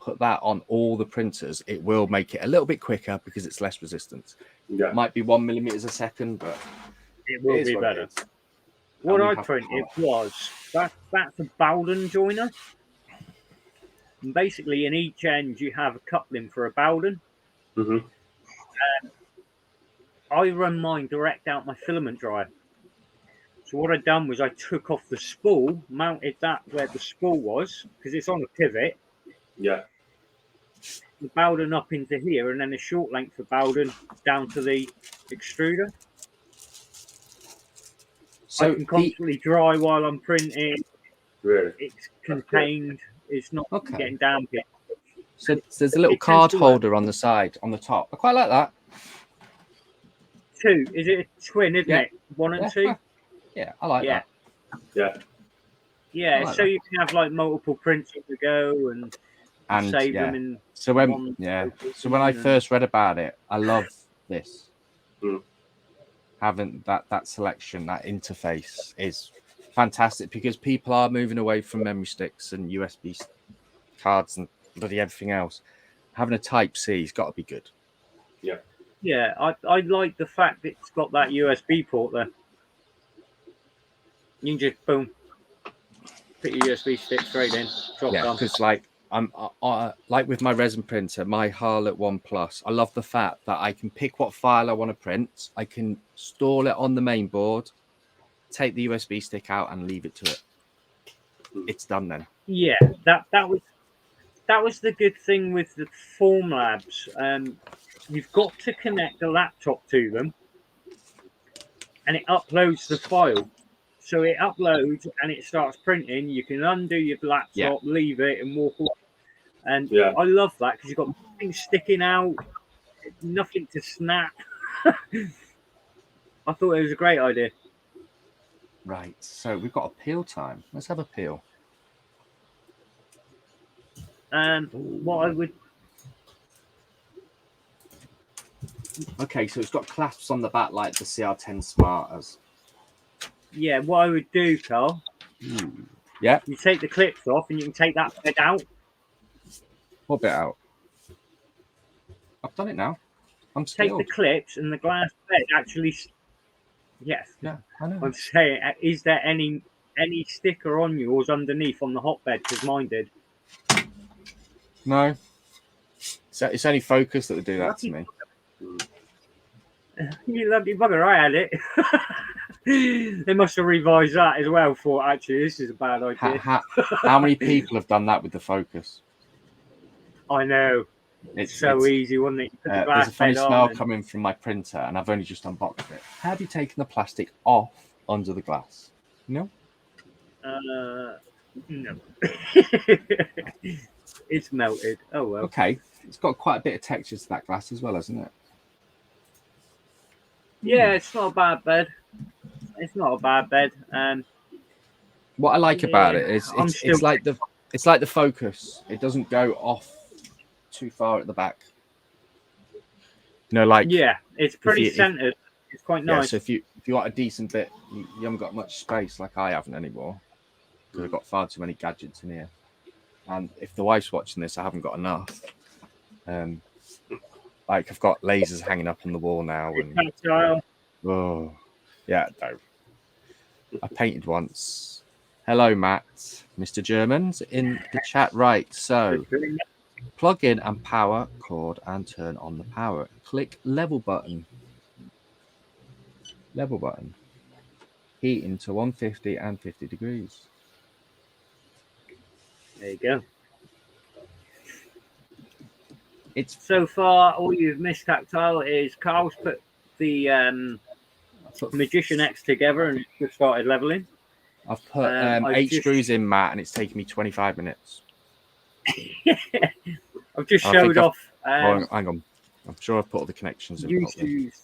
put that on all the printers. It will make it a little bit quicker because it's less resistance. It might be 1 millimeter a second, but it will be better. What I printed was that's a Bowden joiner. And basically, in each end, you have a coupling for a Bowden. I run mine direct out my filament dryer. So what I'd done was I took off the spool, mounted that where the spool was, because it's on a pivot. Yeah. The Bowden up into here, and then a short length of Bowden down to the extruder. So I can constantly dry while I'm printing. Really? It's contained. It's not getting damp yet. So there's a little card holder on the side, on the top. I quite like that. 2. Is it a twin, isn't it? 1 and 2? Yeah, I like that. Yeah. Yeah, like so that. you can have like multiple prints on the go and save them in. So when one I and- first read about it, I love this. Mm. Having that selection, that interface is fantastic because people are moving away from memory sticks and USB cards and bloody everything else. Having a Type C has got to be good. Yeah, I like the fact it's got that USB port there. You can just boom, put your USB stick straight in, drop Yeah, down. because like I'm like with my resin printer, my Harlot One Plus. I love the fact that I can pick what file I want to print. I can store it on the main board, take the USB stick out, and leave it to it. It's done then. Yeah, that was the good thing with the Formlabs. You've got to connect the laptop to them, and it uploads the file. So it uploads and it starts printing. You can undo your laptop, leave it, and walk away. And I love that because you've got nothing sticking out, nothing to snap. I thought it was a great idea. Right. So we've got a peel time. Let's have a peel. What I would. Okay, so it's got clasps on the back like the CR10 Smart has. Yeah, what I would do, Carl. Yeah. You take the clips off and you can take that bed out. What bit out? I've done it now. I'm Take skilled. the clips and the glass bed actually. Yes. Yeah, I know. I'm saying, is there any sticker on yours underneath on the hotbed? Because mine did. No. So it's only Focus that would do that to me. You lucky bugger, I had it. They must have revised that as well. For actually, this is a bad idea. How many people have done that with the Focus? I know. It's so easy, wasn't it? You put the glass there's a funny bed on smell and- coming from my printer, and I've only just unboxed it. Have you taken the plastic off under the glass? No. No. It's melted. Oh well. Okay, it's got quite a bit of texture to that glass as well, hasn't it? Yeah, it's not a bad bed. It's not a bad bed. What I like about it is I'm it's like the Focus. It doesn't go off too far at the back. You know, like yeah, it's pretty centered. It's quite nice. Yeah, so if you want a decent bit, you haven't got much space like I haven't anymore because I've got far too many gadgets in here. And if the wife's watching this, I haven't got enough. Like I've got lasers hanging up on the wall now, and oh yeah, no. I painted once. Hello, Matt, Mr. German's in the chat. Right, so plug in and power cord and turn on the power. Click level button. Level button. Heat into 150 and 50 degrees. There you go. It's so far all you've missed, Tactile, is Carl's put the Magician X together and just started leveling. I've put 8 screws in, Matt, and it's taken me 25 minutes. I've just showed off. Hang on. I'm sure I've put all the connections in. Yusu's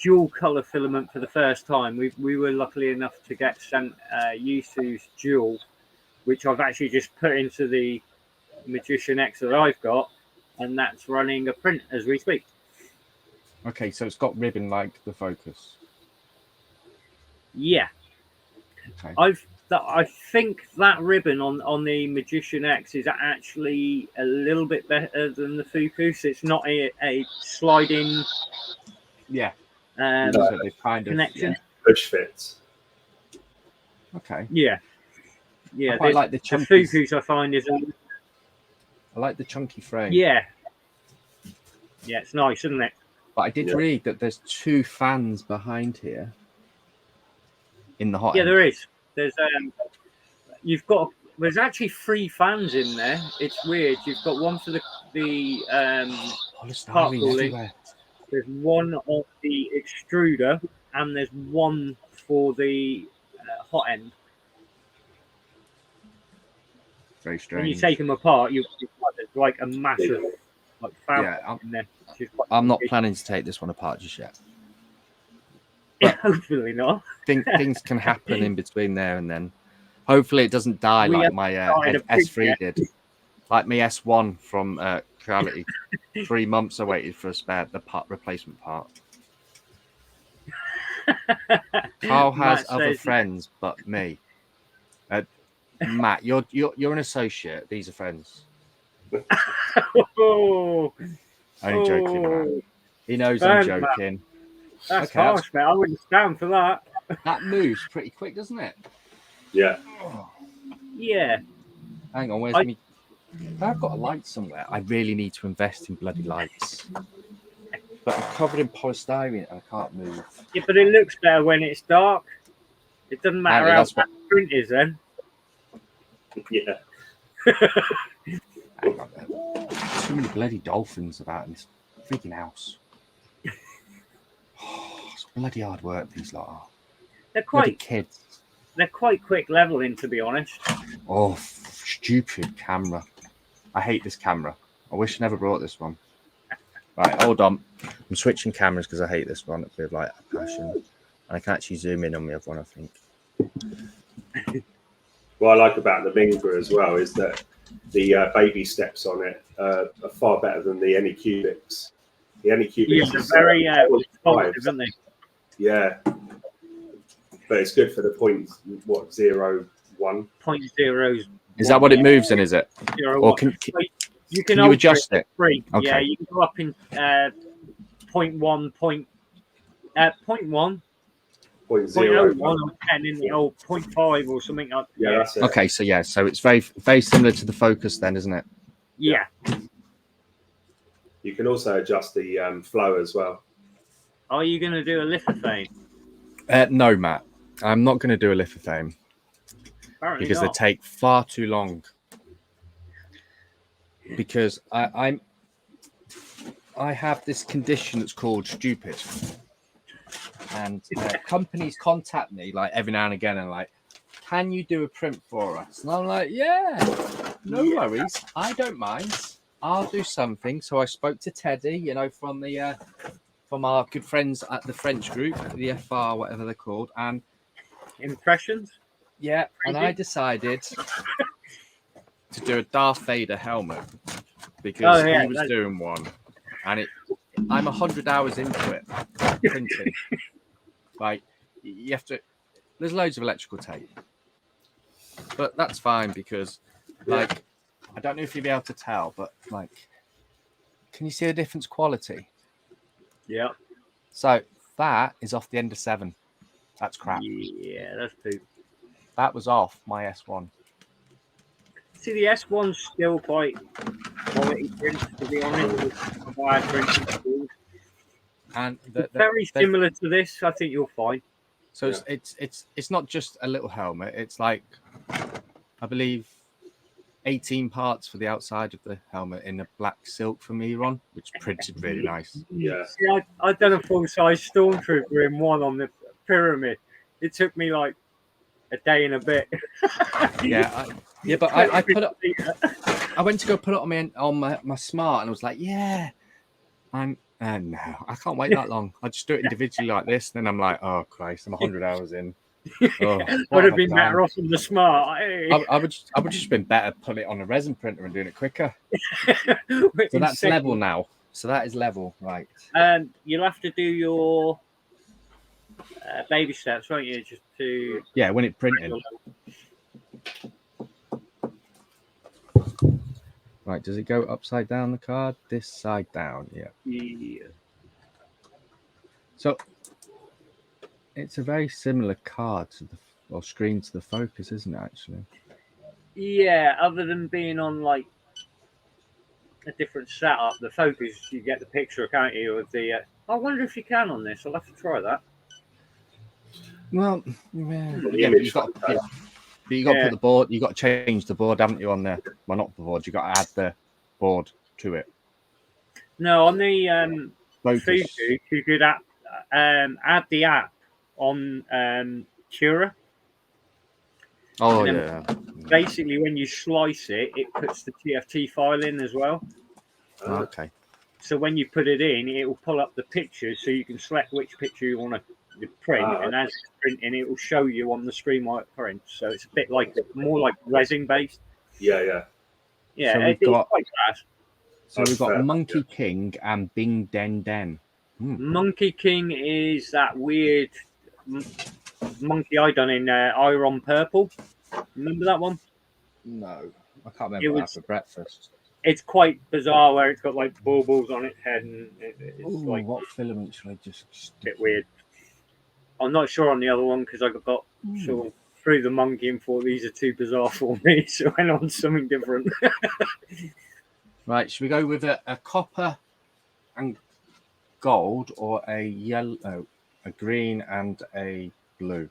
dual color filament for the first time. We were lucky enough to get sent Yusu's dual, which I've actually just put into the Magician X that I've got, and that's running a print as we speak. Okay, so it's got ribbon like the Focus. Yeah. Okay. I think that ribbon on the Magician X is actually a little bit better than the Focus. It's not a sliding. Yeah. So they kind of connection. Push fits. Okay. Yeah. Yeah. I quite like the The chunky. Focus I find is. I like the chunky frame. Yeah. Yeah, it's nice, isn't it? But I did read that there's 2 fans behind here. In the hot end. There is. There's there's actually 3 fans in there. It's weird. You've got one for the part cooling. There's one on the extruder, and there's one for the hot end. Very strange. When you take them apart, there's like a massive fan in there. I'm not planning to take this one apart just yet. Yeah, hopefully not. Things can happen in between there and then. Hopefully it doesn't die We like have my started a S3 big- did. Like my S1 from Creality. 3 months I waited for the part replacement part. Carl has Matt other says- friends but me. Matt, you're an associate. These are friends. Oh, Only joking, Matt. oh, He knows Ben, I'm joking. that's Okay, harsh, mate. I wouldn't stand for that. That moves pretty quick, doesn't it? Yeah. Yeah. Hang on, where's me? I've got a light somewhere. I really need to invest in bloody lights. But I'm covered in polystyrene and I can't move. Yeah, but it looks better when it's dark. It doesn't matter Apparently how that's bad the print is then. Yeah. Hang on there. Too many bloody dolphins about in this freaking house. Oh, it's bloody hard work these lot are. They're Bloody quite kids. they're quite quick leveling, to be honest. Oh, stupid camera. I hate this camera. I wish I never brought this one. Right, hold on. I'm switching cameras because I hate this one. It's a bit of like a passion. And I can actually zoom in on the other one, I think. What I like about the Mingda as well is that the baby steps on it are far better than the Anycubics. The Anycubics Yeah, they're is very five. positive, aren't they? Yeah, but it's good for the 0.01. Point zeros. Is that what it moves in, is it? Zero Or one. can You can you alter adjust it? Free. Okay. Yeah, you can go up in 0.1, 0.1, 0.01, 0.01. or 10 in the old 0.5 or something like that. Yeah, that's it. Okay, so yeah, so it's very similar to the Focus then, isn't it? Yeah. You can also adjust the flow as well. Are you going to do a lithophane? No, Matt. I'm not going to do a lithophane Apparently because not. they take far too long. Because I have this condition that's called stupid, and companies contact me like every now and again and like, can you do a print for us? And I'm like, yeah, no worries, I don't mind. I'll do something. So I spoke to Teddy, you know, from our good friends at the French group, the FR, whatever they're called, and Impressions? yeah, and I decided to do a Darth Vader helmet because he was doing one, and I'm 100 hours into it printing. Like you have to. There's loads of electrical tape, but that's fine because, like, I don't know if you'll be able to tell, but like, can you see the difference quality? Yeah. So that is off the end of 7. That's crap. Yeah, that's poop. That was off my S1. See, the S1's still quite quality print, to be honest. And Very similar to this. I think you'll find. So it's not just a little helmet. It's like, I believe, 18 parts for the outside of the helmet in a black silk from Eron, which printed really nice. Yeah. See, I done a full size stormtrooper in one on the pyramid. It took me like a day and a bit. But I put it. I went to go put it on my smart, and I was like, yeah. No, I can't wait that long. I just do it individually like this. Then I'm like, oh Christ, I'm 100 hours in. Oh, would have been better off on the smart. I would just been better putting it on a resin printer and doing it quicker. So that's level now. So that is level, right? And you'll have to do your baby steps, won't you? Just to when it printed. Right, does it go upside down the card? This side down, yeah. So it's a very similar card to the screen to the Focus, isn't it? Actually. Yeah, other than being on like a different setup, the Focus you get the picture, can't you? Of the. I wonder if you can on this. I'll have to try that. Well, yeah, image but you got to put the board. You got to change the board, haven't you? On the not the board. You got to add the board to it. No, on the Focus. Fuku, you could add the app on Cura. Oh yeah. Basically, when you slice it, it puts the TFT file in as well. Okay. So when you put it in, it will pull up the pictures, so you can select which picture you want to the print, and as it's printing, it will show you on the screen what it prints. So it's a bit like more like resin based. Yeah. Yeah, So we've it's got- quite fast. So we've got fair, Monkey King and Bing Den Den. Monkey King is that weird monkey I done in Iron Purple. Remember that one? No, I can't It remember what I was- had for breakfast. It's quite bizarre where it's got like baubles on its head and it's Ooh, like what filament should I just a stick bit weird. I'm not sure on the other one because I got sort of through the monkey and thought these are too bizarre for me, so I went on something different. Right, should we go with a copper and gold or a yellow, a green and a blue?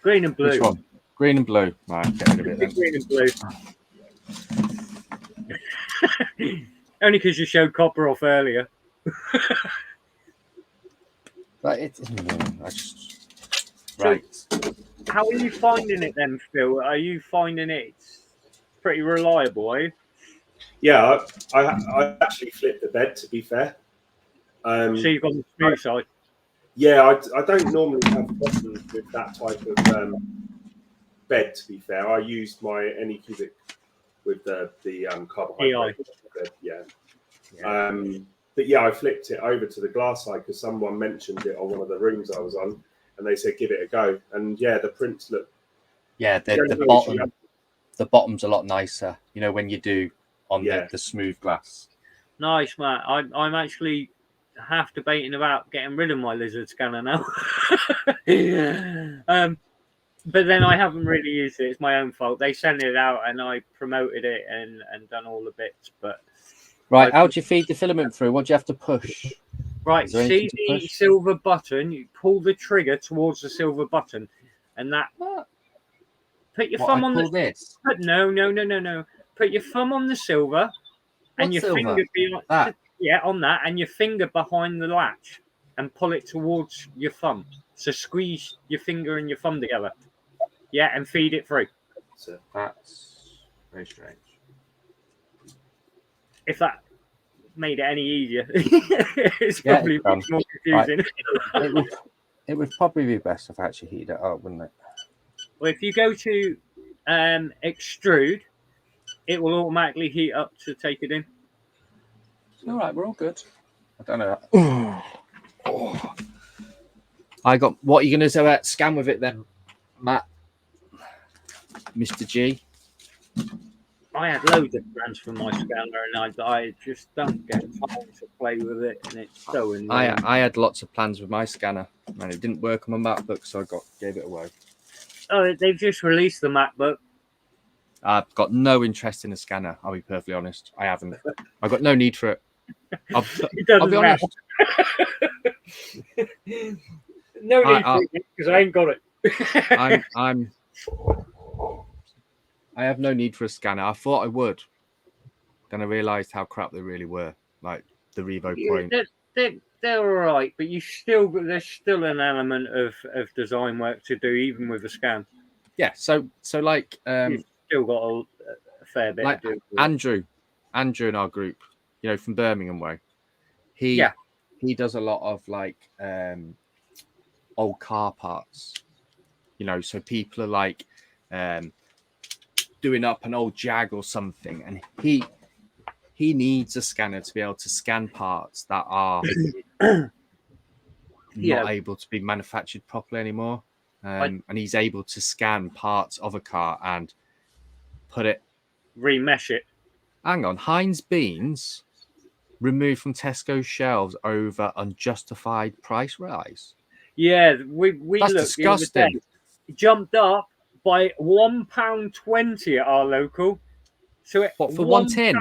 Green and blue. Which one? Green and blue. Right, get rid of it then. Green and blue. Only because you showed copper off earlier. Right, So- right. How are you finding it then, Phil? Are you finding it pretty reliable, are you? Yeah, I actually flipped the bed, to be fair. So you've got the smooth side. Yeah, I don't normally have problems with that type of bed, to be fair. I used my Anycubic with the carbohydrate bed, yeah. But yeah, I flipped it over to the glass side because someone mentioned it on one of the rooms I was on, and they said give it a go. And yeah, the prints look. Yeah, the bottom's a lot nicer. You know, when you do on the smooth glass. Nice, Matt. I'm actually half debating about getting rid of my lizard scanner now. But then I haven't really used it. It's my own fault. They sent it out and I promoted it and done all the bits. But right, how do you feed the filament through? What do you have to push? Right, see the silver button. You pull the trigger towards the silver button, and that. What? Put your thumb on this. No. Put your thumb on the silver, and your finger that. Yeah, on that, and your finger behind the latch, and pull it towards your thumb. So squeeze your finger and your thumb together. Yeah, and feed it through. So that's very strange. If that made it any easier, it's probably more confusing. Right. It would probably be best if I actually heated it up, wouldn't it? Well, if you go to extrude, it will automatically heat up to take it in. All right, we're all good. I don't know. I got. What are you going to scan with it then, Matt? Mr. G. I had loads of plans for my scanner, and I just don't get time to play with it, and it's so annoying. I had lots of plans with my scanner, and it didn't work on my MacBook, so I gave it away. Oh, they've just released the MacBook. I've got no interest in a scanner. I'll be perfectly honest. I haven't. I've got no need for it. I'll be honest. No need for it because I ain't got it. I have no need for a scanner. I thought I would. Then I realised how crap they really were. Like the Revo Point. They're all right, but there's still an element of design work to do, even with a scan. Yeah. So like you've still got a fair bit like to do. Andrew in our group, you know, from Birmingham way. He does a lot of like old car parts. You know, so people are like doing up an old Jag or something, and he needs a scanner to be able to scan parts that are not able to be manufactured properly anymore. And he's able to scan parts of a car and remesh it. Hang on, Heinz beans removed from Tesco shelves over unjustified price rise. Yeah, we That's looked disgusting. The other day. It jumped up by £1.20 at our local. So what, for one tin?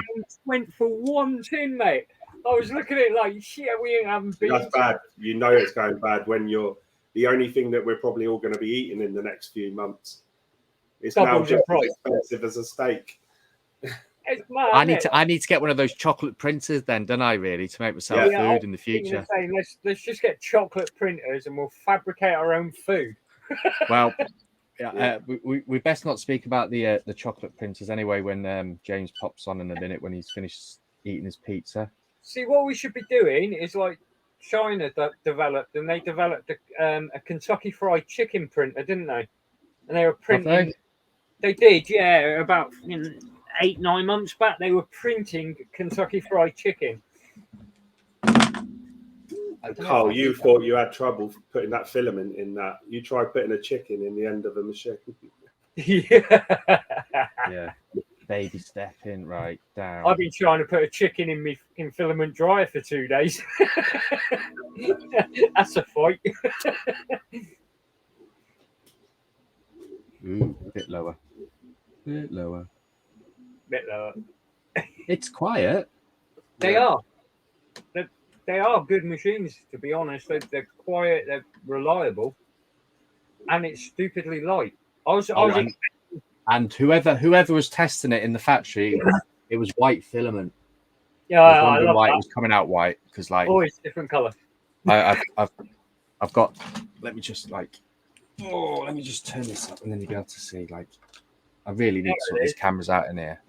Went for one tin, mate. I was looking at it like, shit, we ain't having beans. That's bad. You know it's going bad when you're the only thing that we're probably all going to be eating in the next few months. It's now just as expensive as a steak. It's mad, I need to get one of those chocolate printers then, don't I, really, to make myself food in the future. Say, let's just get chocolate printers and we'll fabricate our own food. Well, we best not speak about the chocolate printers anyway when James pops on in a minute when he's finished eating his pizza. See, what we should be doing is like China that developed, and they developed a Kentucky Fried Chicken printer, didn't they? And they were printing. They did, yeah. About 8-9 months back, they were printing Kentucky Fried Chicken. Carl, you thought you had trouble putting that filament in that. You tried putting a chicken in the end of a machine. Yeah. Baby stepping right down. I've been trying to put a chicken in me in filament dryer for 2 days. That's a fight. Ooh, a bit lower. Bit lower. Bit lower. It's quiet. They are. They are good machines, to be honest. They're quiet, they're reliable, and it's stupidly light. And whoever was testing it in the factory, it was white filament. Yeah, I was I wondering love why that. it was coming out white, because like Always different color. I've got. Let me just turn this up, and then you'll be able to see. Like, I really need to sort these cameras out in here.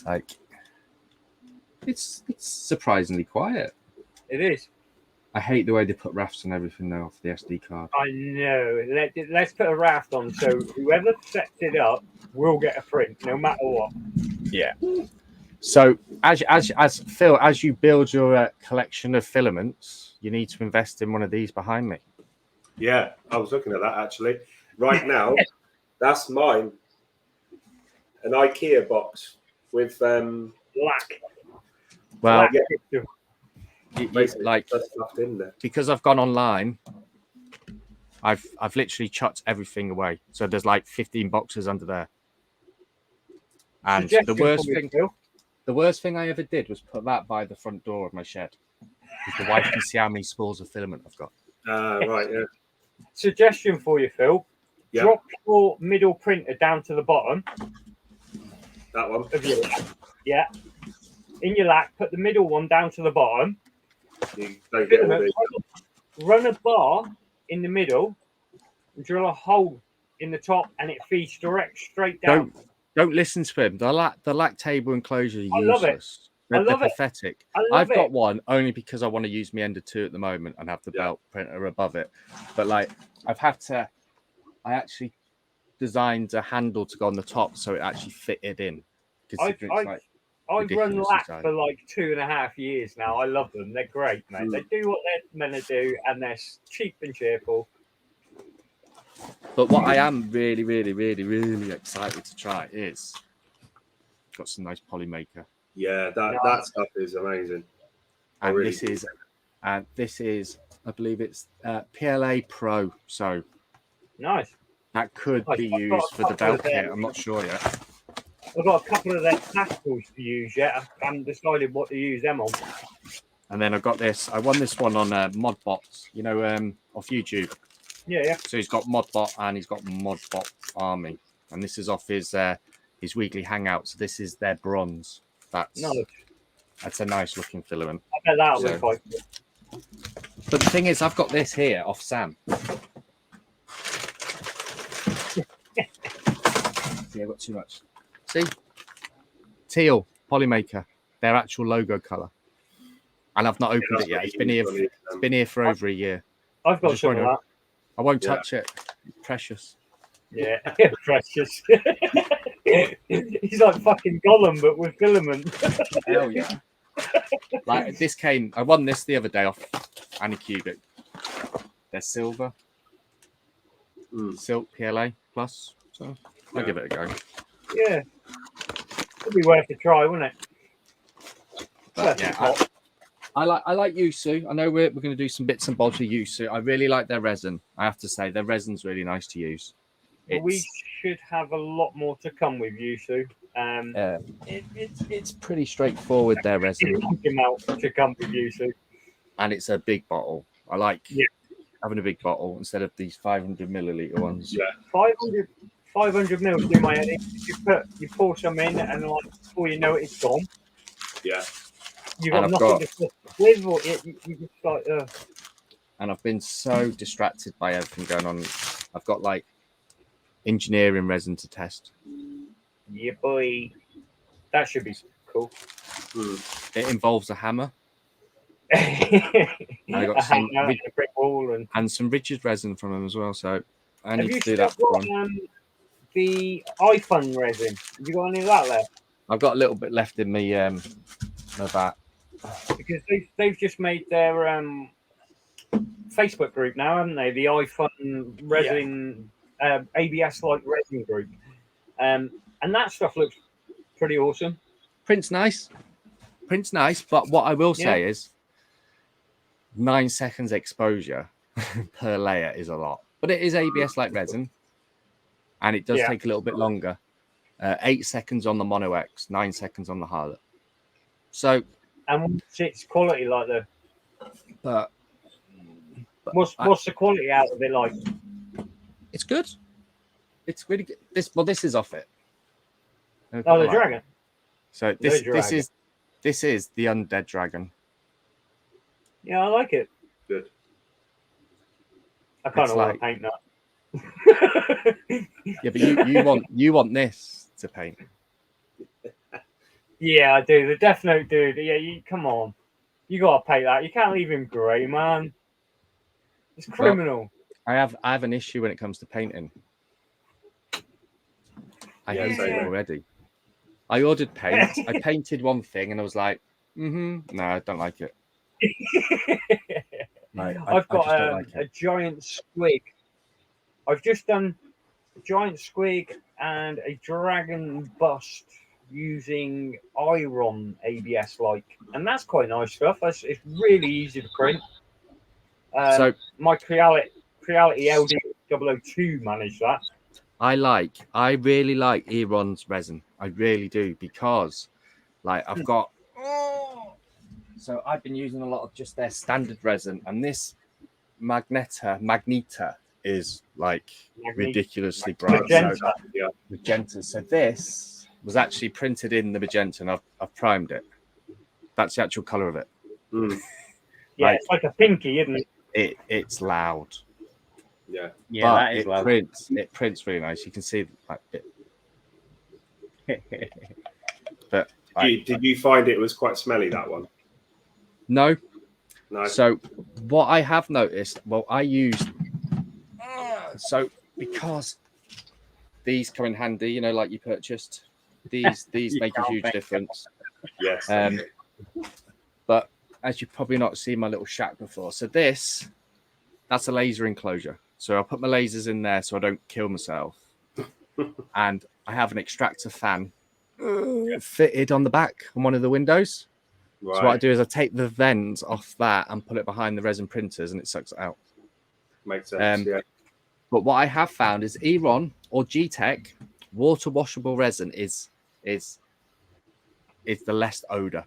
Like, it's surprisingly quiet. It is. I hate the way they put rafts on everything now off the SD card. I know. Let's put a raft on, so whoever sets it up will get a print, no matter what. Yeah. So as Phil, as you build your collection of filaments, you need to invest in one of these behind me. Yeah, I was looking at that actually. Right now, that's mine. An IKEA box with Black. Well, yeah. Like stuff in there. Because I've gone online, I've literally chucked everything away. So there's like 15 boxes under there. And the worst thing I ever did was put that by the front door of my shed, because the wife can see how many spools of filament I've got. Right, yeah. Suggestion for you, Phil. Yeah. Drop your middle printer down to the bottom. That one. Of your lap. Yeah. In your lap, put the middle one down to the bottom. You don't get all these. Run a bar in the middle, and drill a hole in the top, and it feeds straight down. Don't listen to him. The lac table enclosure are useless. I love it. They're pathetic. I've got one only because I want to use my Ender 2 at the moment and have the belt printer above it. But like I actually designed a handle to go on the top so it actually fitted in. I've run lac for like 2.5 years now. I love them. They're great, mate. They do what they're meant to do, and they're cheap and cheerful. But what I am really, really, really, really excited to try is got some nice polymaker. Yeah, that stuff is amazing. And this is, I believe it's PLA Pro. So nice. That could be used for the belt kit. I'm not sure yet. I've got a couple of their pastilles to use yet. I haven't decided what to use them on. And then I've got this. I won this one on Modbot, off YouTube. Yeah. So he's got Modbot and he's got Modbot Army. And this is off his weekly hangout. So this is their bronze. That's a nice looking filament. I bet that'll look quite good. But the thing is, I've got this here off Sam. See, I've got too much. See? Teal, Polymaker, their actual logo colour. And I've not opened it yet. It's been here for over a year. I've got some of that. I won't touch it. Precious. Yeah, precious. He's like fucking Gollum, but with filament. Hell yeah. Like this I won this the other day off Anycubic. They're silver. Silk PLA plus. So I'll give it a go. Yeah. It'd be worth a try, wouldn't it? But, yeah, I like Yusu. I know we're going to do some bits and bobs with Yusu. I really like their resin. I have to say their resin's really nice to use. We should have a lot more to come with Yusu. It's pretty straightforward, their resin. To come with Yusu. And it's a big bottle. I like having a big bottle instead of these 500 milliliter ones. Yeah, 500 mils do my head. You pour some in, and like before you know it, it's gone. Yeah. You've got nothing to put with, or you just like. And I've been so distracted by everything going on. I've got like engineering resin to test. Yeah, boy. That should be cool. It involves a hammer. And I got some a brick wall and some Richards resin from them as well. So I need have to you do still that for got one. the iPhone resin? Have you got any of that left? I've got a little bit left in my vat. Because they've just made their Facebook group now, haven't they? The iPhone resin ABS like resin group, and that stuff looks pretty awesome. Print's nice, but what I will say is 9 seconds exposure per layer is a lot, but it is ABS like resin, and it does take a little bit longer. 8 seconds on the Mono X, 9 seconds on the Harlot. So, and what's its quality like though? But what's the quality out of it like? It's good. It's really good. This is off it. Oh, the dragon. So this is the undead dragon. Yeah, I like it. Good. I kind of want to paint that. Yeah, but you want this to paint. Yeah, I do. The Death Note dude. Yeah, come on. You gotta paint that. You can't leave him grey, man. It's criminal. Well, I have an issue when it comes to painting. I hate it already. I ordered paint. I painted one thing and I was like, no, I don't like it. I've got a giant squig. I've just done a giant squig and a dragon bust using iron ABS like, and that's quite nice stuff. It's really easy to print. So my Creality LD002 managed that. I really like Eron's resin. I really do, because I've got so I've been using a lot of just their standard resin, and this Magneta is ridiculously bright. Magenta. So this was actually printed in the magenta, and I've primed it. That's the actual color of it. Yeah, it's like a pinky, isn't it? It's loud. Yeah, but that is loud. It prints really nice. You can see it. But did you find it was quite smelly, that one? No. So what I have noticed, I used because these come in handy, like you purchased. These make a huge difference. Yes. But as you've probably not seen my little shack before, so that's a laser enclosure. So I'll put my lasers in there so I don't kill myself. And I have an extractor fan fitted on the back on one of the windows. Right. So what I do is I take the vents off that and put it behind the resin printers, and it sucks it out. Makes sense. But what I have found is Eron or G-Tech water washable resin is the less odor.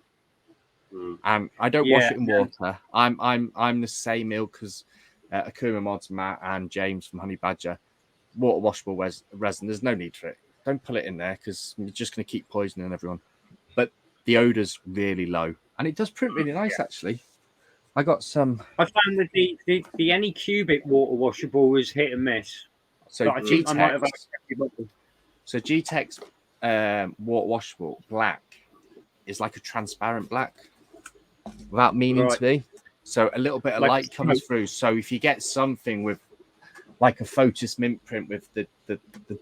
And I don't wash it in water. I'm the same ilk as Akuma Mods, Matt, and James from Honey Badger. Water washable resin. There's no need for it. Don't put it in there because you're just going to keep poisoning everyone. But the odor's really low, and it does print really nice actually. I got some. I found that the Anycubic water washable was hit and miss. So G-Tech's water washable black is like a transparent black without meaning to be. So a little bit of light comes through. So if you get something with like a Photos mint print with the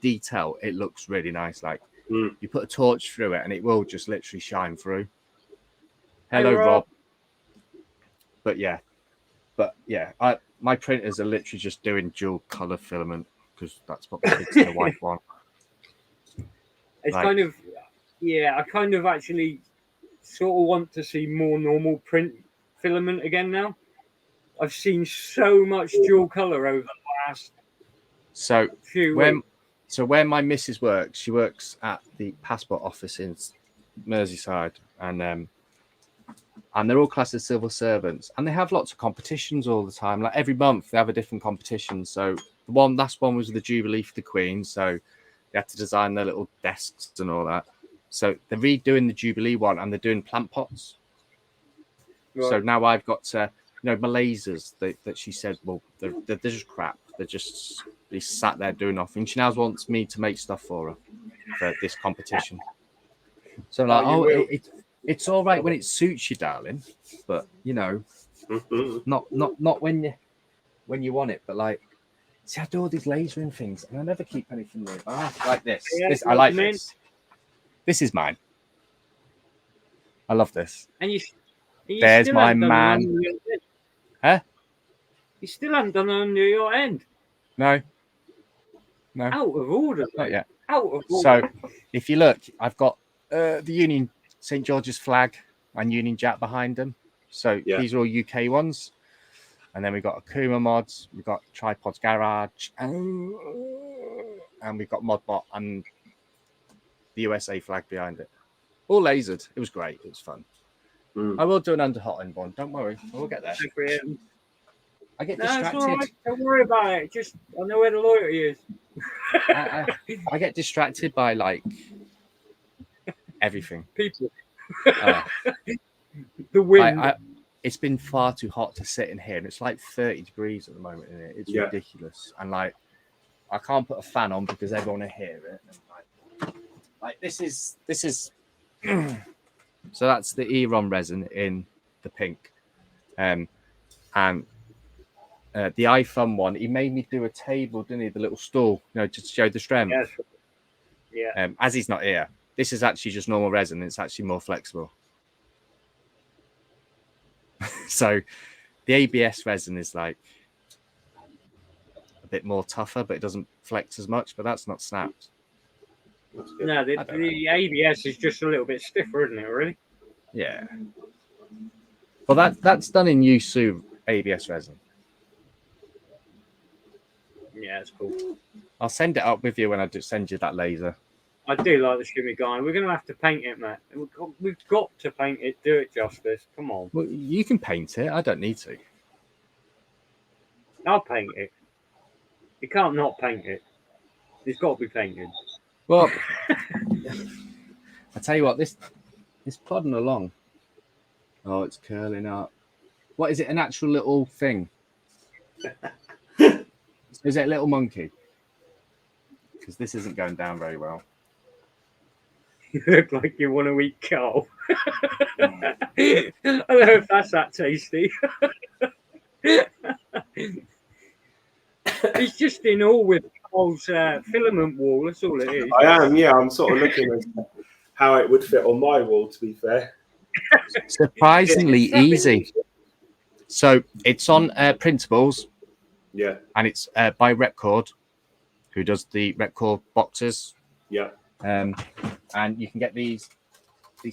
detail, it looks really nice. You put a torch through it and it will just literally shine through. Hello, Rob. But my printers are literally just doing dual color filament because that's what the kids and the wife want. It's I kind of actually sort of want to see more normal print filament again now. I've seen so much dual color over the last few weeks. So where my missus works, she works at the passport office in Merseyside, and they're all classed as civil servants, and they have lots of competitions all the time. Like every month, they have a different competition. So the last one was the Jubilee for the Queen, so they had to design their little desks and all that. So they're redoing the Jubilee one, and they're doing plant pots. Right. So now I've got my lasers that she said, well, they're just crap. They sat there doing nothing. She now wants me to make stuff for her for this competition. So It's all right when it suits you, darling, but you know, not when you want it. But like, see, I do all these lasering things, and I never keep anything near. Like this. Yeah, I like mint. this. This is mine. I love this. And you There's still my haven't done man. it under your end. Huh? You still haven't done it under your end. No. Out of order. Not yet. Out of order. So, if you look, I've got the Union St George's flag and Union Jack behind them. So these are all UK ones. And then we've got Akuma mods, we've got Tripods Garage, and we've got Modbot and the USA flag behind it. All lasered. It was great. It was fun. I will do an under hot end one. Don't worry. We'll get there. I get distracted. It's all right. Don't worry about it. Just I know where the loyalty is. I get distracted by like everything. People. The wind. It's been far too hot to sit in here, and it's like 30 degrees at the moment in it. It's ridiculous, and like I can't put a fan on because everyone will hear it. And like this is so that's the Eron resin in the pink, and the iPhone one. He made me do a table, didn't he? The little stool, you know, just to show the strength. Yes. Yeah. As he's not here, this is actually just normal resin. It's actually more flexible. So the ABS resin is like a bit more tougher, but it doesn't flex as much. But that's not snapped. No, the ABS is just a little bit stiffer, isn't it? Really? Yeah. Well, that's done in Yusu ABS resin. Yeah, it's cool. I'll send it up with you when I send you that laser. I do like the shimmy guy. We're going to have to paint it, Matt. We've got to paint it. Do it justice. Come on. Well, you can paint it. I don't need to. I'll paint it. You can't not paint it. It's got to be painted. Well, I tell you what, this plodding along. Oh, it's curling up. What is it? An actual little thing? Is it a little monkey? Because this isn't going down very well. You look like you want to eat coal. I don't know if that's that tasty. It's just in all with Cole's filament wall. That's all it is. I am, yeah. I'm sort of looking at how it would fit on my wall, to be fair. Surprisingly easy. So it's on Printables. Yeah. And it's by Repcord, who does the Repcord boxes. Yeah. And you can get these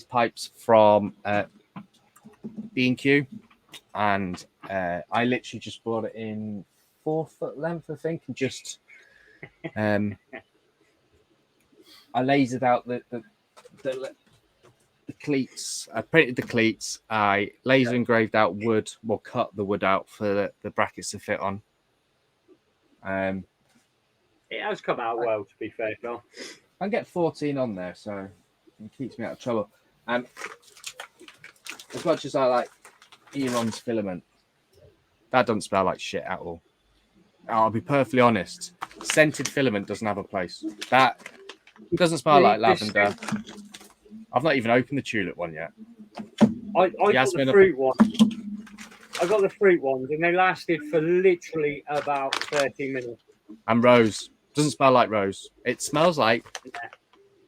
pipes from B&Q, and I literally just bought it in 4 foot length, I think, and just I lasered out the cleats. I printed the cleats. I laser engraved out wood, or cut the wood out for the brackets to fit on. It has come out well, to be fair, Phil. I can get 14 on there, so it keeps me out of trouble. As much as I like Eron's filament, that doesn't smell like shit at all. I'll be perfectly honest. Scented filament doesn't have a place. That doesn't smell like lavender. I've not even opened the tulip one yet. I got the fruit one. I got the fruit ones, and they lasted for literally about 30 minutes. And rose. Doesn't smell like rose. It smells like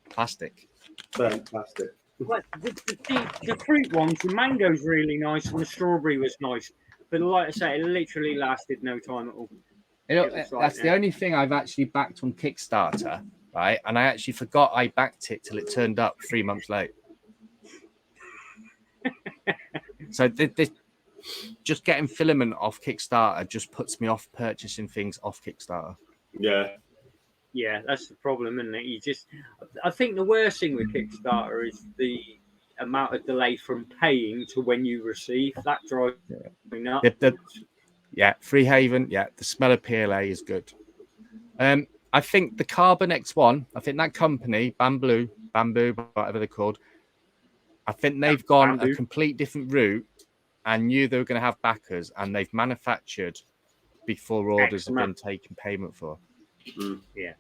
plastic. Burnt plastic. But the fruit ones, the mango's really nice, and the strawberry was nice. But like I say, it literally lasted no time at all. You know, that's the only thing I've actually backed on Kickstarter, right? And I actually forgot I backed it till it turned up 3 months late. So this, just getting filament off Kickstarter just puts me off purchasing things off Kickstarter. Yeah. Yeah, that's the problem, isn't it? I think the worst thing with Kickstarter is the amount of delay from paying to when you receive. That drives me nuts. Free Haven. Yeah, the smell of PLA is good. I think the Carbon X1, I think that company, Bamboo, whatever they're called, I think they've gone a complete different route and knew they were going to have backers, and they've manufactured before orders have been taken payment for. Yeah.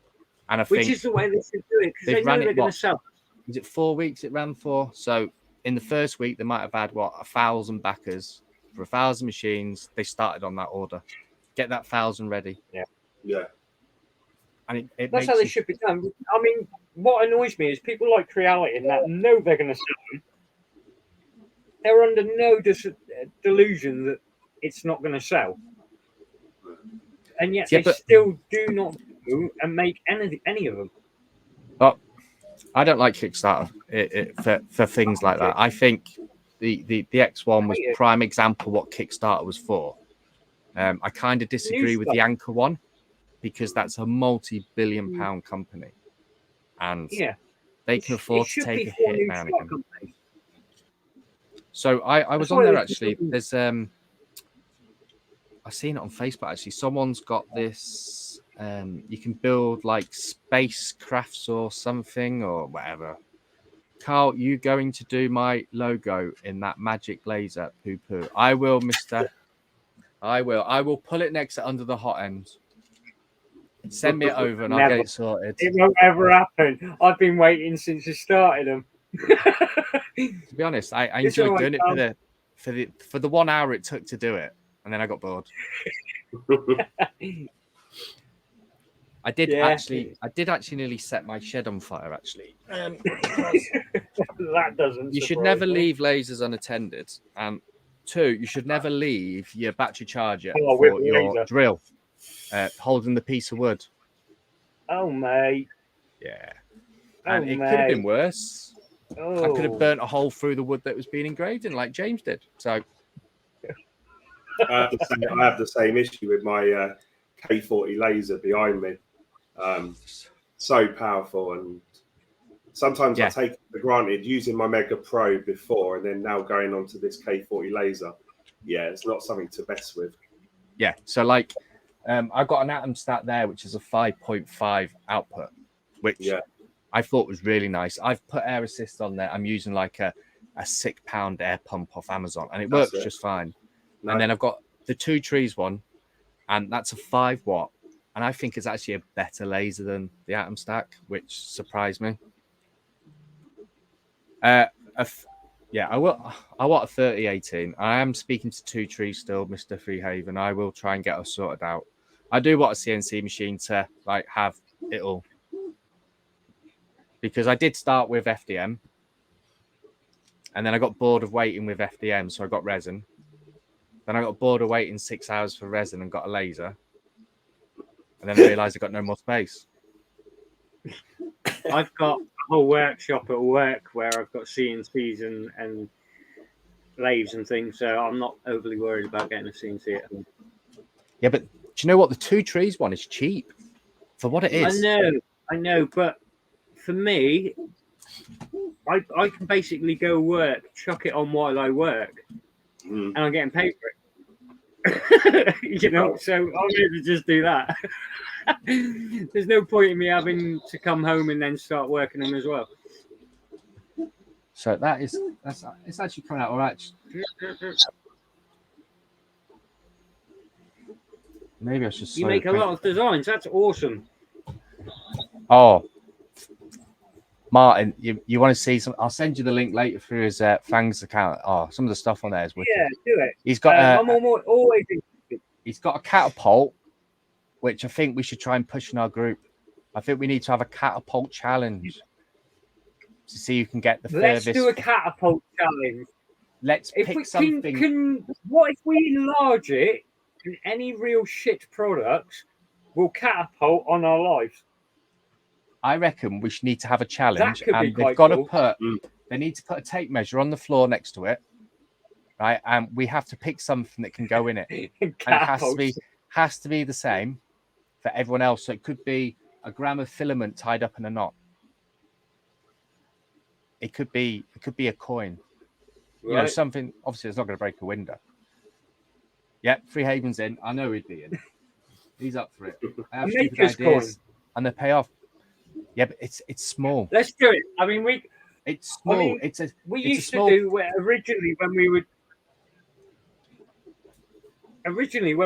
And I Which think is the way they should do it, because they know they're going to sell. Is it 4 weeks it ran for? So in the first week, they might have had 1,000 backers for 1,000 machines. They started on that order. Get that 1,000 ready. Yeah. And it That's makes how they you, should be done. I mean, what annoys me is people like Creality that know they're going to sell them. They're under no delusion that it's not going to sell, and yet Yeah, they but- still do not do and make any of them. Oh, I don't like Kickstarter for things like that. I think the X1 was prime example what Kickstarter was for. I kind of disagree with the Anchor one because that's a multi-billion-pound company, and they can afford to take a hit now and again. So I was on there actually. There's I've seen it on Facebook actually. Someone's got this. You can build like spacecrafts or something or whatever. Carl, you going to do my logo in that magic laser? Poo poo. I will, Mister. I will. I will pull it next to under the hot end. Send me it over and I'll get it sorted. It won't ever happen. I've been waiting since you started them. To be honest, I enjoyed doing it for the 1 hour it took to do it, and then I got bored. I did actually nearly set my shed on fire. Actually, that doesn't. You should never leave lasers unattended, and 2, you should never leave your battery charger for your drill, holding the piece of wood. Oh mate. Yeah, and it could have been worse. I could have burnt a hole through the wood that was being engraved in, like James did. So I have the same issue with my K40 laser behind me. So powerful, and sometimes I take it for granted using my Mega Pro before, and then now going on to this K40 laser. Yeah, it's not something to mess with. Yeah, so like I've got an Atom Stat there, which is a 5.5 output, which I thought was really nice. I've put air assist on there. I'm using like a £6 air pump off Amazon, and it works just fine. No. And then I've got the 2 Trees one, and that's a 5 watt. And I think it's actually a better laser than the Atom Stack, which surprised me. I want a 3018. I am speaking to 2 Trees still, Mr. Freehaven. I will try and get us sorted out. I do want a CNC machine to like have it all. Because I did start with FDM. And then I got bored of waiting with FDM, so I got resin. Then I got bored of waiting 6 hours for resin and got a laser. And then I realised I got no more space. I've got a whole workshop at work where I've got CNCs and lathes and things, so I'm not overly worried about getting a CNC at home. Yeah, but do you know what? The 2 Trees one is cheap for what it is. I know, but for me, I can basically go work, chuck it on while I work, and I'm getting paid for it. You know, so I'll maybe just do that. There's no point in me having to come home and then start working them as well. So it's actually coming out all right. Maybe I should. You make a lot of designs. That's awesome. Oh, Martin, you want to see some? I'll send you the link later through his Fangs account. Oh, some of the stuff on there is wicked. Yeah, do it. He's got. I'm always interested. He's got a catapult, which I think we should try and push in our group. I think we need to have a catapult challenge to see who can get the furthest. Let's do a catapult challenge. Let's pick something. What if we enlarge it and any real shit products will catapult on our lives? I reckon we should need to have a challenge, and they've got to put. They need to put a tape measure on the floor next to it, right? And we have to pick something that can go in it, and it has to be the same for everyone else. So it could be a gram of filament tied up in a knot. It could be a coin. Right. You know, something. Obviously, it's not going to break a window. Yep, Freehaven's in. I know he'd be in. He's up for it. I have stupid ideas, and they pay off. Yeah, but it's small. Let's do it. I mean, it's small. I mean, we used to do originally when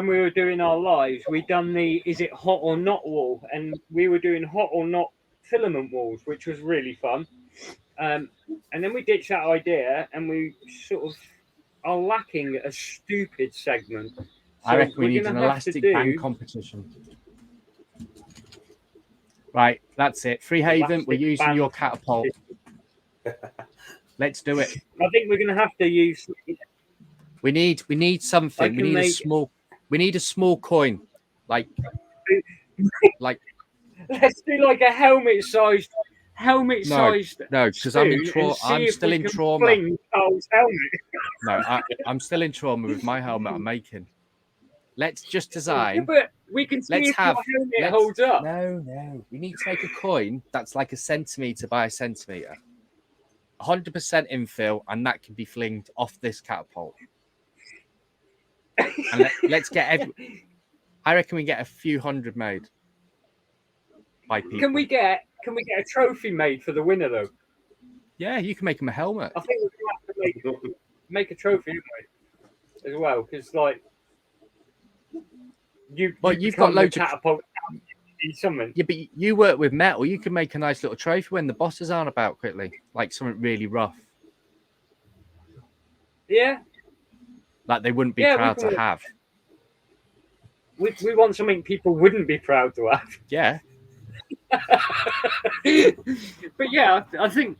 we were doing our lives. We done the is it hot or not wall, and we were doing hot or not filament walls, which was really fun. And then we ditched that idea, and we sort of are lacking a stupid segment. So I reckon we we're need an gonna have to elastic band do competition. Right, that's it. Freehaven, we're elastic using band your catapult. Let's do it. I think we're gonna have to use. We need something. We can need a make- small coin, like Let's do like a helmet-sized. no, because I'm still in trauma. No, I'm still in trauma with my helmet I'm making. Let's just design. Yeah, but we can see Let's if have. your helmet holds up. No. We need to make a coin that's like a centimeter by a centimeter, 100% infill, and that can be flinged off this catapult. And let's get. I reckon we get a few hundred made by people. Can we get a trophy made for the winner though? Yeah, you can make them a helmet. I think we're gonna have to make a trophy as well, because like you've got loads of catapult. Something. Yeah, but you work with metal. You can make a nice little trophy when the bosses aren't about quickly, like something really rough. Yeah. Like they wouldn't be proud to have. We want something people wouldn't be proud to have. Yeah. But yeah, I think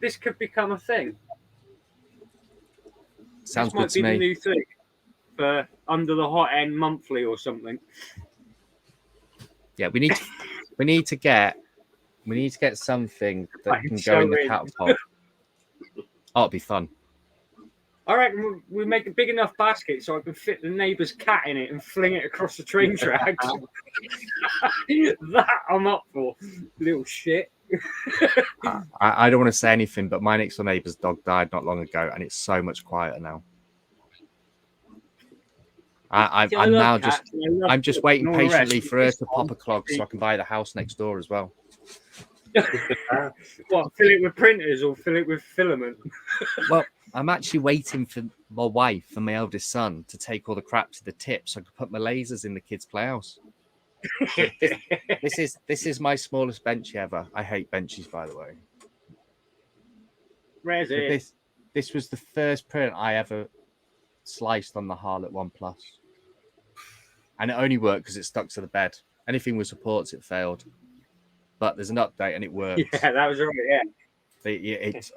this could become a thing. Sounds this good to might be me. the new thing for Under the Hot End Monthly or something. Yeah, we need to get something that can go in the catapult. Oh, it'd be fun. I reckon we make a big enough basket so I can fit the neighbour's cat in it and fling it across the train tracks. That I'm up for, little shit. I don't want to say anything, but my next door neighbour's dog died not long ago, and it's so much quieter now. I'm just waiting patiently for her to pop a clog so I can buy the house next door as well. What, fill it with printers or fill it with filament? Well, I'm actually waiting for my wife and my eldest son to take all the crap to the tip so I can put my lasers in the kids' playhouse. This is my smallest benchy ever. I hate benches, by the way. Where's it? This was the first print I ever sliced on the Harlot 1 Plus. And it only worked because it stuck to the bed. Anything with supports, it failed. But there's an update and it works. Yeah, that was right, yeah. It's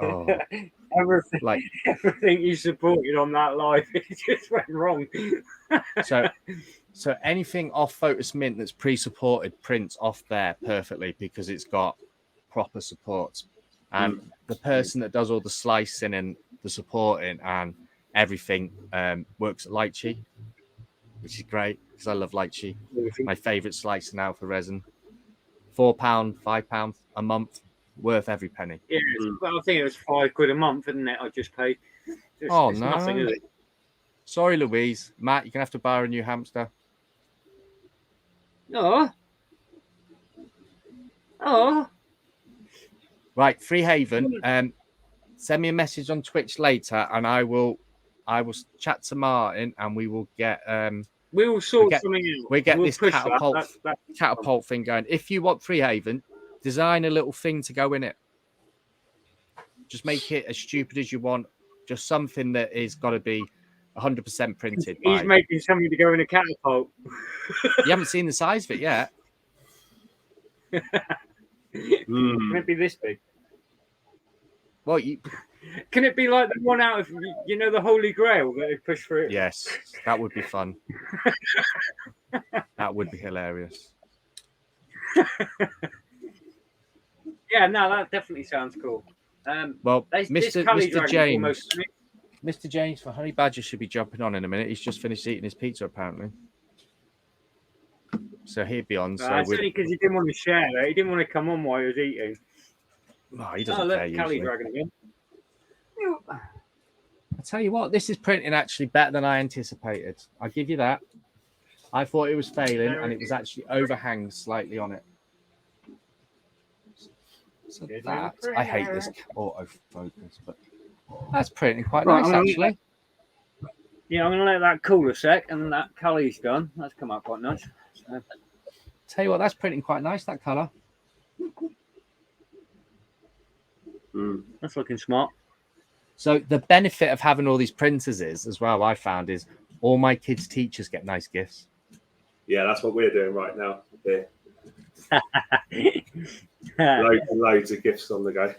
everything you supported on that live, it just went wrong. So anything off Photos Mint that's pre-supported prints off there perfectly because it's got proper supports. And the person that does all the slicing and the supporting and everything works at Lychee, which is great because I love Lychee. My favourite slicer now for resin. £4, £5 a month, worth every penny. Yeah, well, I think it was £5 a month, isn't it? I just paid. It's nothing, is it? Sorry, Louise. Matt, you're gonna have to buy a new hamster. Oh. Right, Freehaven. Send me a message on Twitch later, and I will chat to Martin, and we will get we will sort something out. We get this catapult thing going. If you want Freehaven, design a little thing to go in it. Just make it as stupid as you want. Just something that is got to be 100% printed. He's making something to go in a catapult. You haven't seen the size of it yet. Can it be this big? Well, can it be like the one out of the Holy Grail that they push through? Yes, that would be fun. That would be hilarious. Yeah, no, that definitely sounds cool. Well, Mr. James for Honey Badger should be jumping on in a minute. He's just finished eating his pizza, apparently. So he'd be on. It's only because he didn't want to share it. He didn't want to come on while he was eating. No, he doesn't care usually. Dragon again. I tell you what, this is printing actually better than I anticipated. I'll give you that. I thought it was failing, and it was actually overhang slightly on it. So that, I hate this autofocus, but that's printing quite nice, actually. Yeah, I'm going to let that cool a sec, and that colour's done. That's come out quite nice. So. Tell you what, that's printing quite nice, that colour. That's looking smart. So the benefit of having all these printers is, as well, I found, is all my kids' teachers get nice gifts. Yeah, that's what we're doing right now. Here. Loads and loads of gifts on the go.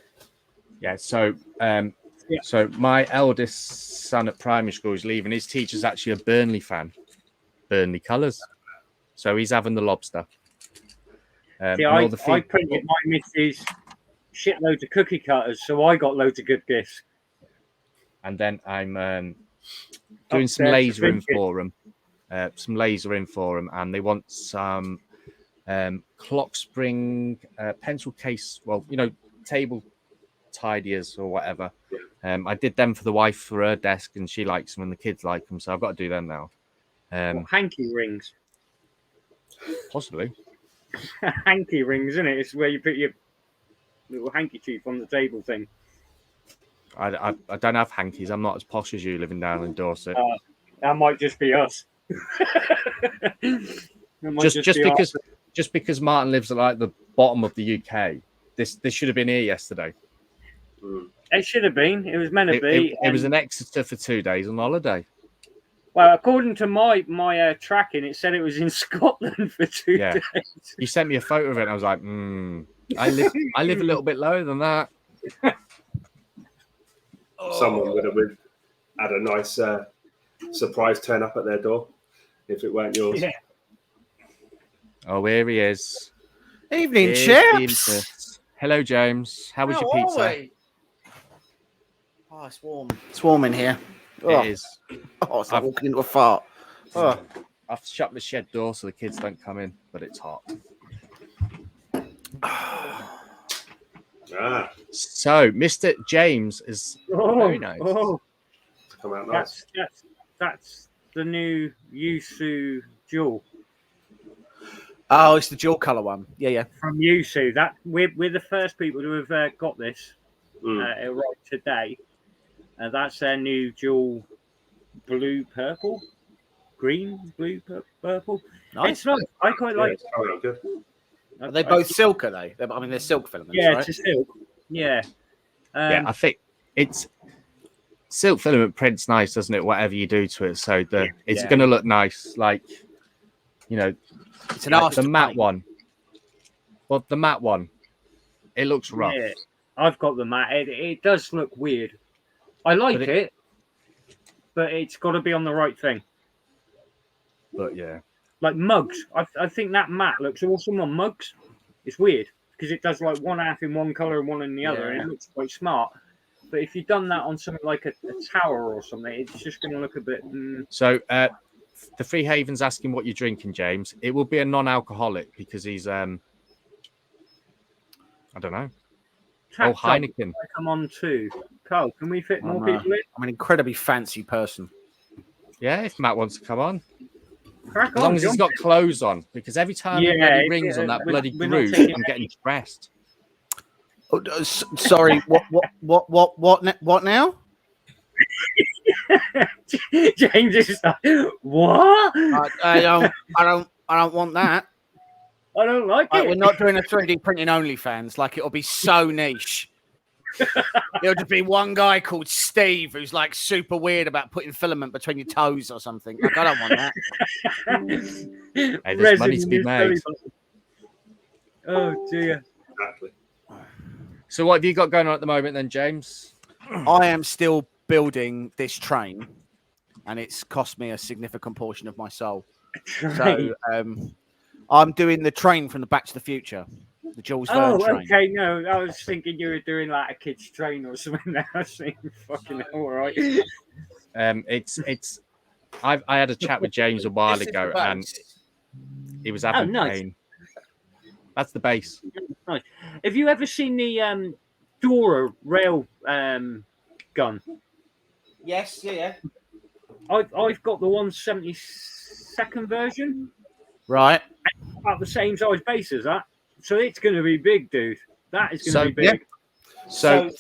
Yeah. So, so my eldest son at primary school is leaving. His teacher's actually a Burnley fan. Burnley colours. So he's having the lobster. See, I printed my missus shitloads of cookie cutters, so I got loads of good gifts. And then I'm doing some laser in for them. And they want some clock spring pencil case. Well, table tidiers or whatever. I did them for the wife for her desk, and she likes them, and the kids like them. So I've got to do them now. Hanky rings. Possibly. Hanky rings, isn't it? It's where you put your little handkerchief on the table thing. I don't have hankies. I'm not as posh as you living down in Dorset. That might just be us. just because Martin lives at like the bottom of the UK, this should have been here yesterday. It should have been. It was meant to be. It was in Exeter for 2 days on holiday. Well, according to my tracking, it said it was in Scotland for 2 days. You sent me a photo of it, and I was like, I live a little bit lower than that. Someone would have had a nice surprise turn up at their door if it weren't yours. Yeah. Oh, here he is. Evening, chaps. Hello, James. How was your pizza? Oh, it's warm. It's warm in here. It is. Oh, it's like walking into a fart. Oh. I've shut the shed door so the kids don't come in, but it's hot. So, Mr. James is very nice. Come out nice. That's the new Yusu Jewel. Oh, it's the dual colour one. Yeah. From Yusu. That we're the first people to have got this. It arrived today. That's their new dual purple. Nice. It's nice. I quite like it. Are they both silk, are they? I mean, they're silk filaments, yeah, right? it's a silk. Yeah. I think it's silk filament prints nice, doesn't it? Whatever you do to it. So it's going to look nice. Like, it's an the matte one. Well, the matte one, it looks rough. Yeah, I've got the matte. It does look weird. I like it, but it's got to be on the right thing. But yeah. Like mugs. I think that matte looks awesome on mugs. It's weird because it does like one half in one colour and one in the other, and it looks quite smart. But if you've done that on something like a tower or something, it's just going to look a bit... So the Free Haven's asking what you're drinking, James. It will be a non-alcoholic because he's... I don't know. Heineken. Come on too. Carl, can we fit more people in? I'm an incredibly fancy person. Yeah, if Matt wants to come on. Crack as long as he's got clothes on, because every time he rings on that bloody groove, I'm getting stressed. Oh, sorry, what now? James is like, what? I don't want that. I don't like it. We're not doing a 3D printing OnlyFans. Like, it'll be so niche. It'll just be one guy called Steve who's like super weird about putting filament between your toes or something. Like, I don't want that. Hey, there's money to be made. Oh dear. Exactly. So what have you got going on at the moment then, James? I am still building this train, and it's cost me a significant portion of my soul. So I'm doing the train from the Back to the Future. The Jules Verne train. Okay, no, I was thinking you were doing like a kid's train or something. I was thinking, fucking hell, all right. I had a chat with James a while ago, and he was having pain. That's the base. Nice. Have you ever seen the Dora rail gun? Yes, yeah. I've got the 172nd version. Right. About the same size base as that. So it's going to be big, dude. That is going to be big. Yeah. So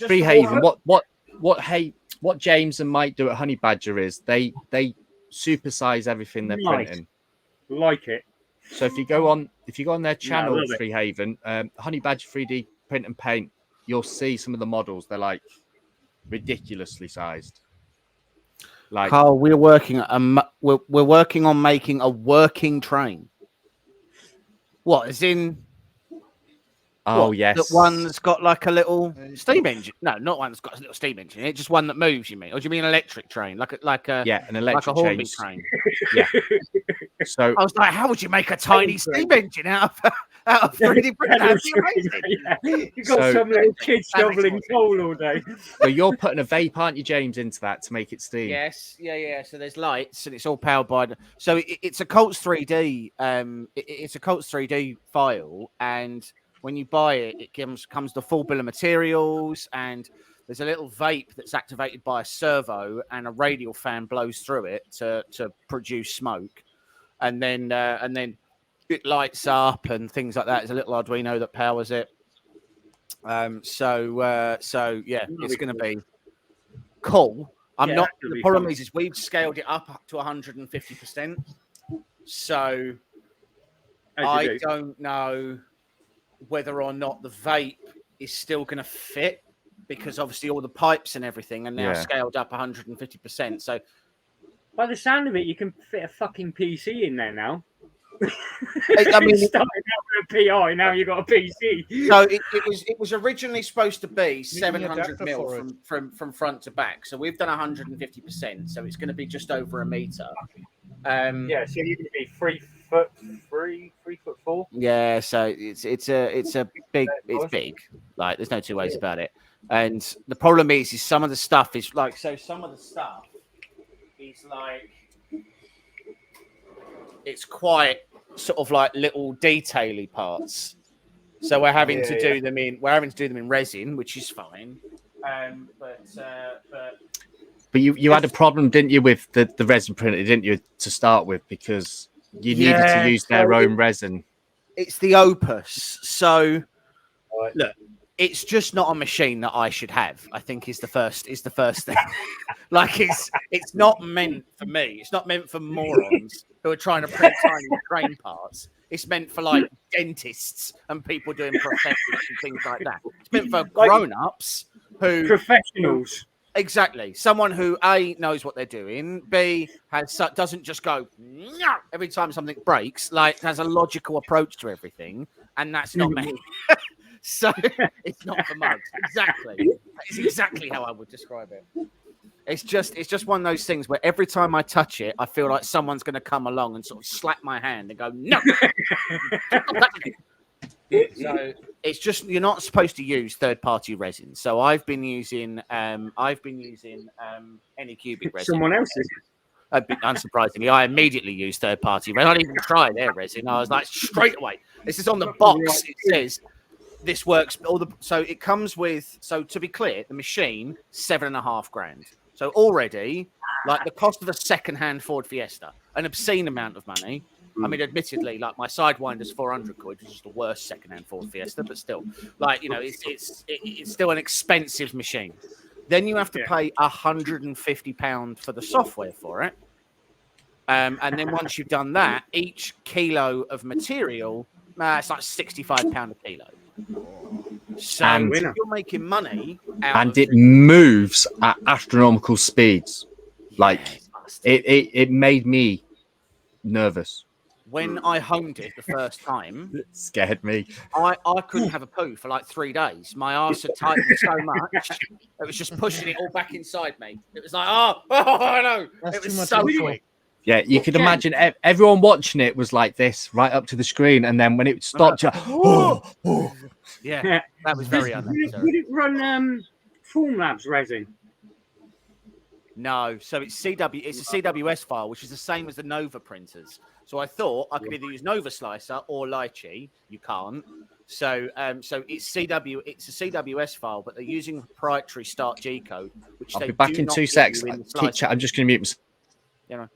Free Haven, what James and Mike do at Honey Badger is they supersize everything they're printing. Like it. So if you go on their channel, Free Haven, Honey Badger 3D Print and Paint, you'll see some of the models. They're like ridiculously sized. Like, Carl, we're working we're working on making a working train. What, as in? oh What, yes, that one that's got like a little steam engine? No, not one that's got a little steam engine in it. Just one that moves. You mean? Or do you mean an electric train? Like a yeah, an electric Hornby change. train? Yeah. So I was like, how would you make a tiny steam engine out of 3D print? That'd be amazing. You got So- some little kid That makes shoveling more sense. coal all day. so you're putting a vape, aren't you, James, into that to make it steam? Yes, yeah. So there's lights, and it's all powered by. So it's a Colts 3D. It's a Colts 3D file, and when you buy it, it comes the full bill of materials, and there's a little vape that's activated by a servo, and a radial fan blows through it to produce smoke, and then it lights up and things like that. There's a little Arduino that powers it. So yeah, it's going to be cool. Yeah, The that'll be problem fun. is we've scaled it up to 150%. So As you do. don't know whether or not the vape is still going to fit, because obviously all the pipes and everything are now Yeah. scaled up 150%. So By the sound of it, you can fit a fucking PC in there now. I mean, starting out with a PI, now you got a PC. so it was originally supposed to be need 700 adapter mil for it. from front to back. So we've done 150%. So it's going to be just over a meter. Yeah, so you can be 3'4". Yeah, so it's big. It's big. Like, there's no two ways about it. And the problem is some of the stuff is like, so some of the stuff is like, it's quite sort of like little detaily parts. So we're having to do them in resin, which is fine. But you had a problem, didn't you, with the resin printer, didn't you, to start with, because you needed Yeah, to use their own resin. It's the Opus. So Right. look, it's just not a machine that I should have, I think is the first thing. Like, it's not meant for me. It's not meant for morons who are trying to print tiny train parts. It's meant for like dentists and people doing prosthetics and things like that. It's meant for grown-ups who Professionals. exactly, someone who A, knows what they're doing, B, doesn't just go "Nyah" every time something breaks, like has a logical approach to everything, and that's not me. So it's not for mugs. Exactly. That is exactly how I would describe it. It's just one of those things where every time I touch it, I feel like someone's going to come along and sort of slap my hand and go, no. So it's just, you're not supposed to use third-party resin. So I've been using Anycubic resin. Someone else's. Unsurprisingly, I immediately used third-party resin. I didn't even try their resin. I was like, straight away. This is on the box. It says this works. So it comes with. So to be clear, the machine $7,500. So already, like the cost of a second-hand Ford Fiesta, an obscene amount of money. I mean, admittedly, like my Sidewinder's 400 quid, which is the worst second-hand Ford Fiesta, but still, like, you know, it's still an expensive machine. Then you have to pay £150 for the software for it. And then once you've done that, each kilo of material, it's like £65 a kilo. So And- if you're making money out And of it moves at astronomical speeds. Like, it. it made me nervous. When I homed it the first time, It scared me. I couldn't have a poo for like 3 days. My arse had tightened so much, it was just pushing it all back inside me. It was like, oh no. That's It too was much so info. quick. Yeah, you could imagine everyone watching it was like this, right up to the screen, and then when it stopped, Yeah, that was very Would unnecessary. it run Formlabs resin? No, so it's CW. It's a CWS file, which is the same as the Nova printers. So I thought I could either use Nova Slicer or Lychee. You can't. So it's CW. It's a CWS file, but they're using proprietary Start G code, which I'll they be back do in not 2 give secs. you in the Keep slicer. chat. I'm just going to mute myself. You know,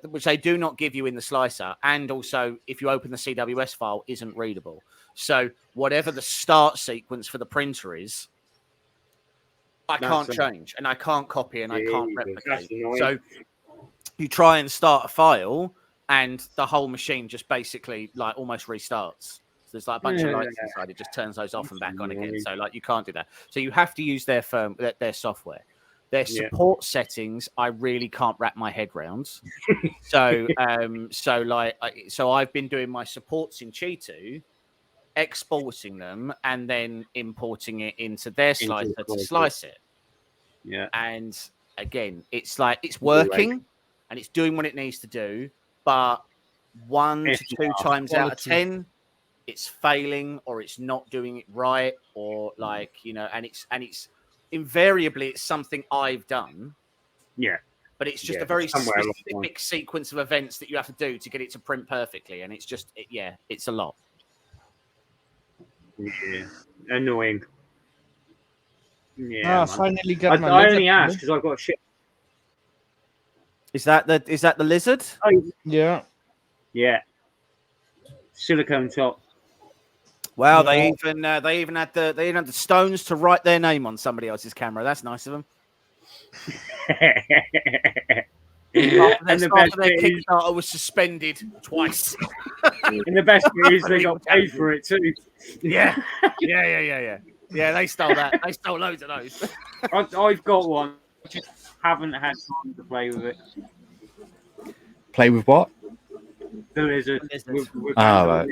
which they do not give you in the slicer, and also if you open the CWS file, isn't readable. So whatever the start sequence for the printer is, I can't change, and I can't copy, and I can't replicate. So you try and start a file, and the whole machine just basically like almost restarts. there's like a bunch of lights inside. It just turns those off and back on again. So like you can't do that. So you have to use their their software. Their support settings, I really can't wrap my head round. So I've been doing my supports in Cheetah, exporting them, and then importing it into their slicer to slice it. Yeah. And again, it's like it's working and it's doing what it needs to do, but 1 to 2 times out of 10, it's failing or it's not doing it right, or like, you know, and it's invariably it's something I've done. Yeah. But it's just a very specific sequence of events that you have to do to get it to print perfectly. And it's just, it's a lot. Yeah. Annoying. Yeah. Finally got my I lizard only asked tool. because I've got shit. Is that the lizard? Yeah. Yeah. Silicone top. Wow, they even had the stones to write their name on somebody else's camera. That's nice of them. And the best their bit is, Kickstarter was suspended twice. and the best bit is they got paid for it too. Yeah. Yeah, they stole that. They stole loads of those. I've got one. I just haven't had time to play with it. Play with what? The lizard. With Right.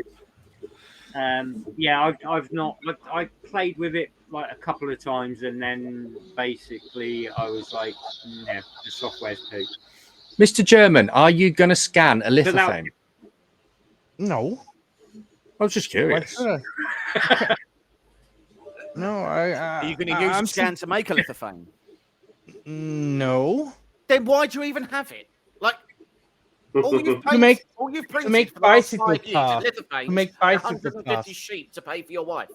Yeah, I've not. I played with it like a couple of times, and then basically I was like, no, the software's too. Mr. German, are you going to scan a lithophane? No. I was just curious. No, Are you going to use a scan to make a lithophane? No. Then why do you even have it? Like, all you've printed to make for the last bicycle 5 years parts. is lithophane, To make bicycle 150 parts. sheep to pay for your wife.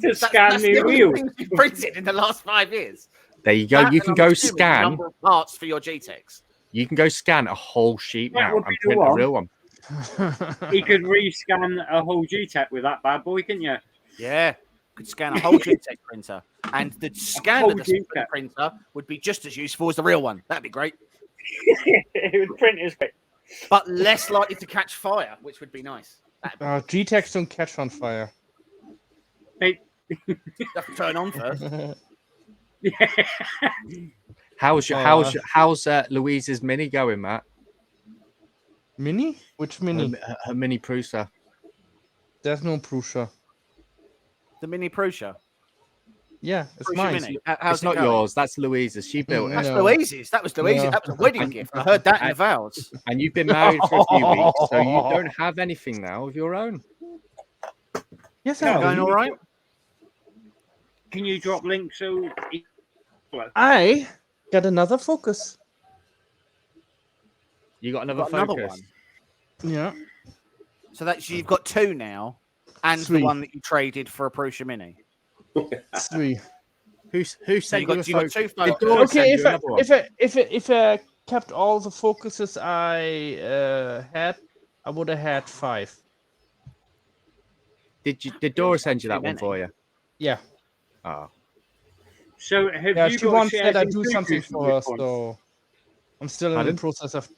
To scan the wheel. You've printed in the last 5 years. There you go. That, You and can I'm go assuming the scan. number of parts for your GTEx. You can go scan a whole sheet That now would and be the print a one. real one. You could rescan a whole GTEC with that bad boy, couldn't you? Yeah, could scan a whole GTEx printer, and the scan whole of the GTEC. printer would be just as useful as the real one. That'd be great, It would print as quick. but less likely to catch fire, which would be nice. G-Tex don't catch on fire. You have to turn on first. How's Louise's mini going, Matt? Mini? Which mini? Her mini Prusa. There's no Prusa. The mini Prusa. Yeah, it's Prusa mine. Mini. How's It's it not going? yours. That's Louise's. She built it. That's No. Louise's. That was Louise's. No. That was a wedding gift. I heard that in the vows. And you've been married for a few weeks, so you don't have anything now of your own. Yes, Going I all right? Can you drop links so? I got another focus. You got another Got another focus. one. Yeah. So that's you've got 2 now, and Three. the one that you traded for a Prusa Mini. 3. Who So sent you got, you you a got 2 focus? photos. Dora sent Okay, you another one. if I kept all the focuses I had, I would have had 5. Did Dora send you that Too one many. for you? Yeah. Oh. So have Yeah, you she got wants shares that I in do Cuckoo something from for her, this one? so I'm still in Pardon? the process of.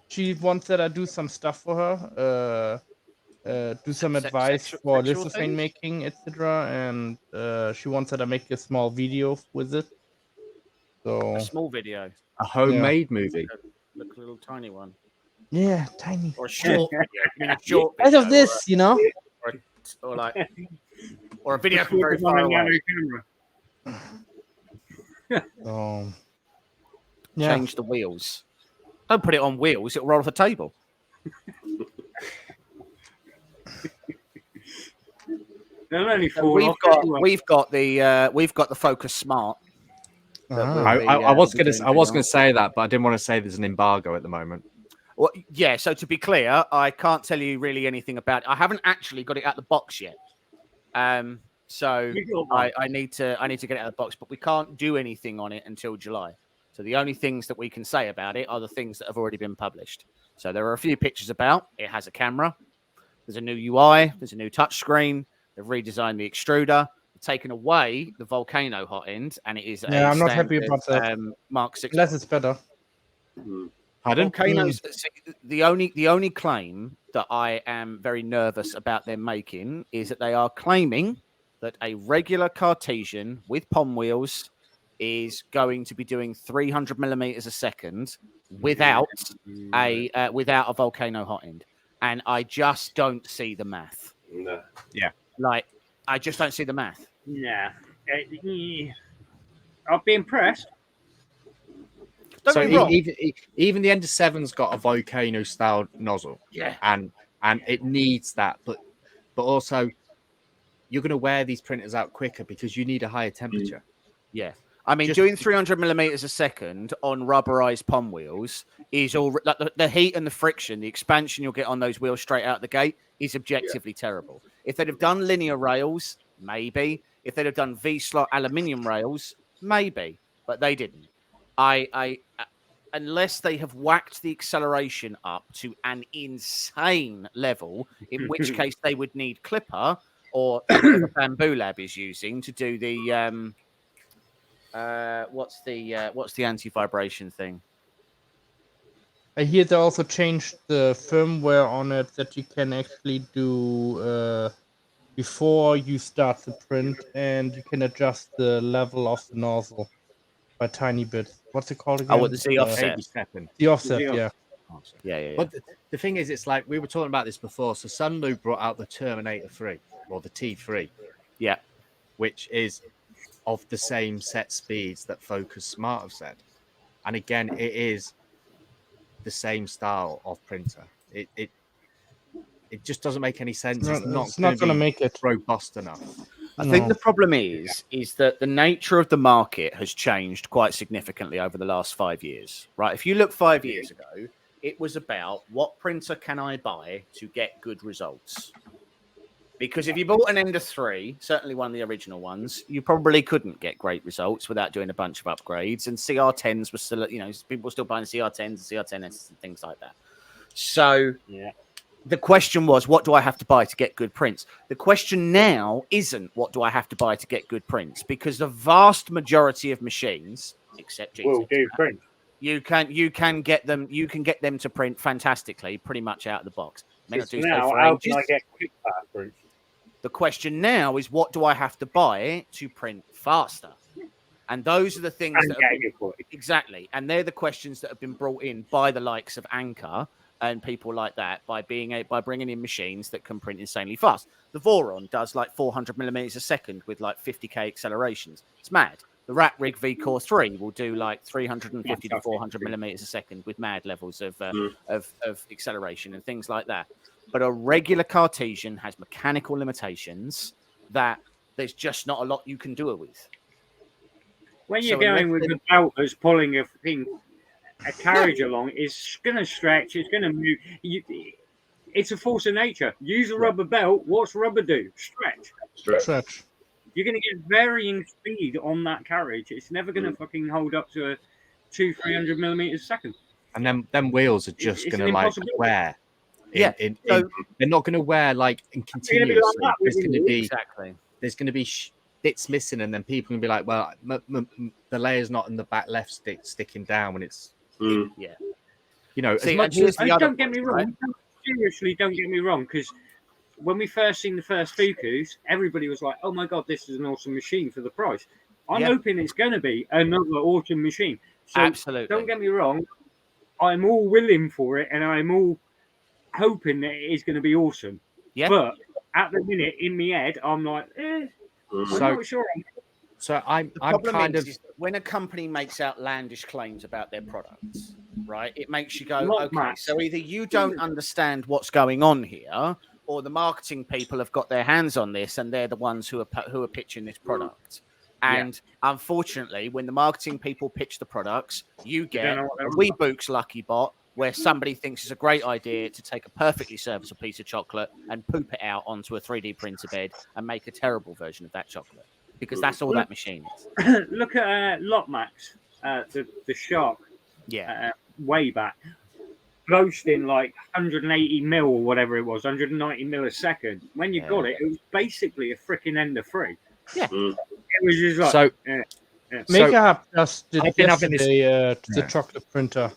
She wants that I do some stuff for her, do some advice for sexual lithophane things? making, etc. And she wants that I make a small video with it. So A small video, A homemade movie. like a little tiny one, yeah, tiny. or a short video. You mean a short As video, of this, you know. or like, or a video from With very the far one away. nano camera. Yeah. Change the wheels. Don't put it on wheels; it'll roll off the table. They'll only So fall off. anyway. we've got the Focus Smart. Ah. I was we'll be gonna say that, but I didn't want to say there's an embargo at the moment. Well, yeah. So to be clear, I can't tell you really anything about it. I haven't actually got it out of the box yet. So You got one. I need to get it out of the box, but we can't do anything on it until July. So the only things that we can say about it are the things that have already been published. So there are a few pictures about. It has a camera. There's a new UI. There's a new touchscreen. They've redesigned the extruder. They've taken away the volcano hot end, and it is Yeah, a I'm not happy standard, about that. Mark 6. Unless it's better. Pardon? Volcanoes. See, the only claim that I am very nervous about them making is that they are claiming that a regular Cartesian with pom wheels is going to be doing 300 millimeters a second without a volcano hot end, and I just don't see the math. No. Like, I just don't see the math. Nah. I'll be impressed. Don't So get me wrong. even the Ender 7's got a volcano style nozzle. Yeah. And it needs that, but also you're going to wear these printers out quicker because you need a higher temperature. Yeah. I mean, doing 300 millimeters a second on rubberized pom wheels is all like the heat and the friction, the expansion you'll get on those wheels straight out the gate is objectively terrible. If they'd have done linear rails, maybe. If they'd have done V-slot aluminium rails, maybe. But they didn't. Unless they have whacked the acceleration up to an insane level, in which case they would need Clipper or whatever Bamboo Lab is using to do the what's the anti-vibration thing? I hear they also changed the firmware on it that you can actually do before you start the print, and you can adjust the level of the nozzle by tiny bits. What's it called again? Oh, what, the Z offset? 80 second. The offset, yeah. Yeah. But the thing is, it's like we were talking about this before. So Sunlu brought out the Terminator 3 or the T3. Yeah. Which is of the same set speeds that Focus Smart have said. And again, it is the same style of printer. It just doesn't make any sense. It's not going to make it robust enough. I think the problem is that the nature of the market has changed quite significantly over the last 5 years, right? If you look 5 years ago, it was about what printer can I buy to get good results? Because if you bought an Ender 3, certainly one of the original ones, you probably couldn't get great results without doing a bunch of upgrades. And CR10s were still, people were still buying CR10s and CR10s and things like that. So the question was, what do I have to buy to get good prints? The question now isn't what do I have to buy to get good prints, because the vast majority of machines, except GT, will do print. you can get them to print fantastically, pretty much out of the box. May not do so Now, for how ages. can I get quick fast prints? The question now is, what do I have to buy to print faster? And those are the things that have been, exactly. And they're the questions that have been brought in by the likes of Anker and people like that, by bringing in machines that can print insanely fast. The Voron does like 400 millimeters a second with like 50k accelerations. It's mad. The Rat Rig V Core 3 will do like 350 to 400 millimeters a second with mad levels of acceleration and things like that. But a regular Cartesian has mechanical limitations that there's just not a lot you can do it with. When you're going with the belters pulling a carriage along, it's going to stretch, it's going to move. It's a force of nature. Use a rubber belt. What's rubber do? Stretch. You're going to get varying speed on that carriage. It's never going to fucking hold up to a 300 millimeters a second. And them wheels are just going to like wear. So they're not going to wear like in continuous. There's going to be there's going to be bits missing, and then people can be like, "Well, the layer's not in the back left sticking down when it's See, as much as don't get me wrong. Seriously, don't get me wrong, because when we first seen the first Fukus, everybody was like, "Oh my god, this is an awesome machine for the price." I'm hoping it's going to be another awesome machine. So absolutely, don't get me wrong. I'm all willing for it, and I'm all hoping that it is going to be awesome. Yeah. But at the minute, in my head, I'm like, I'm not sure. So I'm kind of when a company makes outlandish claims about their products, right? It makes you go, okay, so either you don't understand what's going on here, or the marketing people have got their hands on this and they're the ones who are pitching this product. And unfortunately, when the marketing people pitch the products, you get a Weebooks lucky bot where somebody thinks it's a great idea to take a perfectly serviceable piece of chocolate and poop it out onto a 3D printer bed and make a terrible version of that chocolate, because that's all that machine is. Look at Lotmax, the Shark, way back, boasting like 180 mil or whatever it was, 190 mil a second. When you got it, it was basically a freaking Ender 3. Yeah. It was just like... So, Maker just did I've been having yesterday the chocolate printer.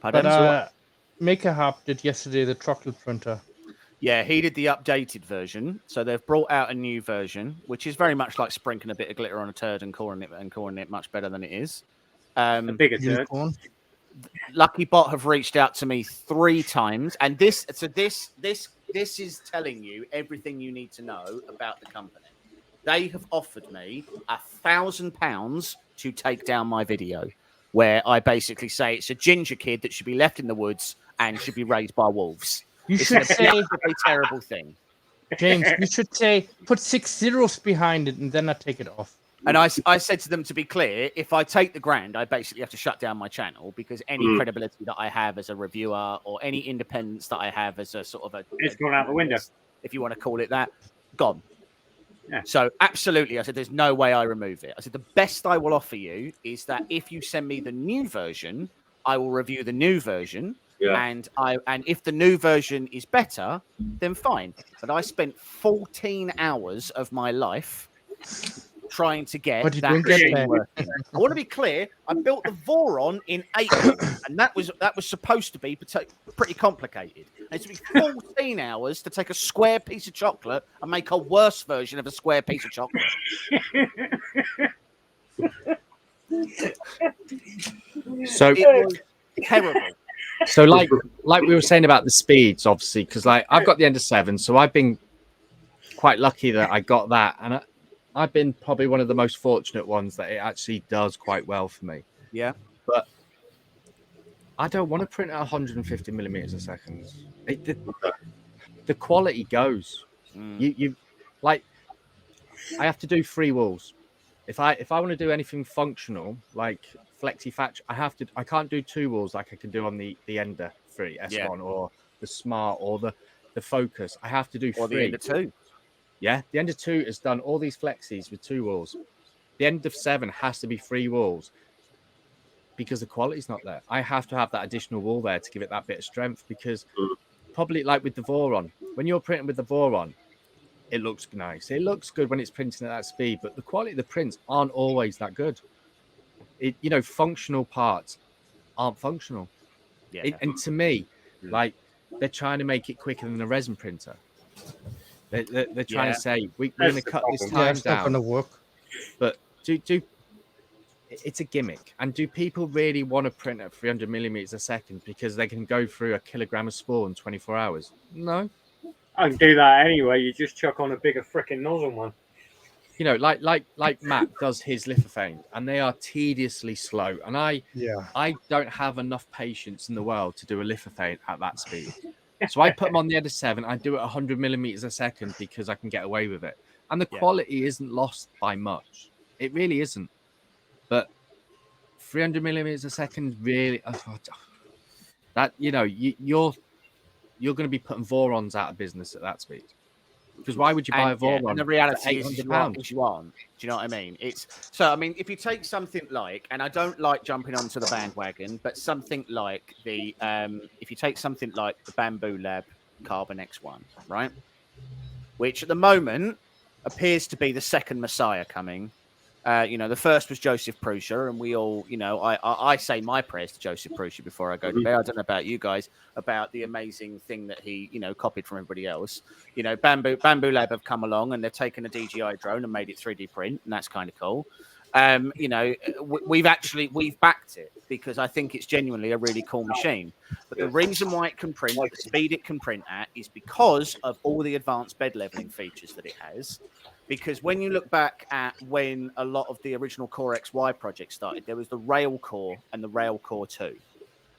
Pardon? But Maker Hub did yesterday the chocolate printer. Yeah, he did the updated version. So they've brought out a new version, which is very much like sprinkling a bit of glitter on a turd and calling it much better than it is. A bigger turd. Unicorn. Lucky Bot have reached out to me 3 times, and this is telling you everything you need to know about the company. They have offered me £1,000 to take down my video, where I basically say it's a ginger kid that should be left in the woods and should be raised by wolves. You It's should say, a terrible thing. James, you should say, put 6 zeros behind it and then I take it off. And I said to them, to be clear, if I take the grand, I basically have to shut down my channel because any credibility that I have as a reviewer or any independence that I have as a sort of It's gone out the window. if you want to call it that, gone. Yeah. So absolutely, I said, there's no way I remove it. I said, the best I will offer you is that if you send me the new version, I will review the new version. Yeah. And if the new version is better, then fine. But I spent 14 hours of my life trying to get But you that didn't get machine there. working. I want to be clear. I built the Voron in 8 months, and that was supposed to be pretty complicated. And it took me 14 hours to take a square piece of chocolate and make a worse version of a square piece of chocolate. So It was terrible. So like we were saying about the speeds, obviously, because like I've got the Ender 7, so I've been quite lucky that I got that, and I've been probably one of the most fortunate ones that it actually does quite well for me. Yeah, but I don't want to print at 150 millimeters a second. The quality goes. You like I have to do 3 walls. If I want to do anything functional like flexi fatch, I can't do 2 walls like I can do on the Ender 3 S1 or the Smart or the Focus. I have to do 3. or the Ender 2. Yeah, the Ender 2 has done all these flexis with 2 walls. The Ender 7 has to be 3 walls because the quality's not there. I have to have that additional wall there to give it that bit of strength because probably like with the Voron, when you're printing with the Voron, it looks nice. It looks good when it's printing at that speed, but the quality of the prints aren't always that good. Functional parts aren't functional. Yeah, And to me, like they're trying to make it quicker than a resin printer. They're trying to say we're going to cut this time It's not down. going to work. But do it's a gimmick. And do people really want to print at 300 millimeters a second because they can go through a kilogram of spool in 24 hours? No. I can do that anyway. You just chuck on a bigger freaking nozzle one. Like Matt does his lithophane, and they are tediously slow. And I don't have enough patience in the world to do a lithophane at that speed. So I put them on the Ender 7. I do it 100 millimeters a second because I can get away with it. And the quality isn't lost by much. It really isn't. But 300 millimeters a second, really, that you're going to be putting Vorons out of business at that speed. Because why would you buy a Voron? And the reality is £800? you aren't. Do you know what I mean? If you take something like, and I don't like jumping onto the bandwagon, but something like if you take something like the Bamboo Lab Carbon X1, right? Which at the moment appears to be the second Messiah coming. The first was Joseph Prusa, and we all, I say my prayers to Joseph Prusa before I go to bed. I don't know about you guys, about the amazing thing that he, copied from everybody else. Bamboo Lab have come along and they've taken a DJI drone and made it 3D print, and that's kind of cool. We've backed it because I think it's genuinely a really cool machine. But the reason why it can print, the speed it can print at, is because of all the advanced bed leveling features that it has. Because when you look back at when a lot of the original Core XY projects started, there was the Rail Core and the Rail Core 2.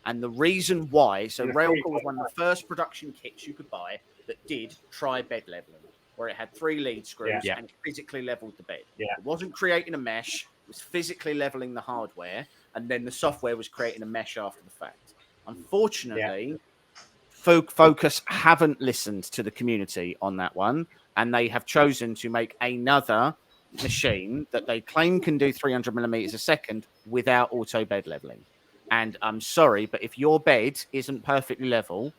And the reason why, so Rail Core was one of the first production kits you could buy that did tri-bed leveling, where it had 3 lead screws and it physically leveled the bed. Yeah. It wasn't creating a mesh, it was physically leveling the hardware, and then the software was creating a mesh after the fact. Unfortunately, Focus haven't listened to the community on that one, and they have chosen to make another machine that they claim can do 300 millimeters a second without auto bed leveling. And I'm sorry, but if your bed isn't perfectly level,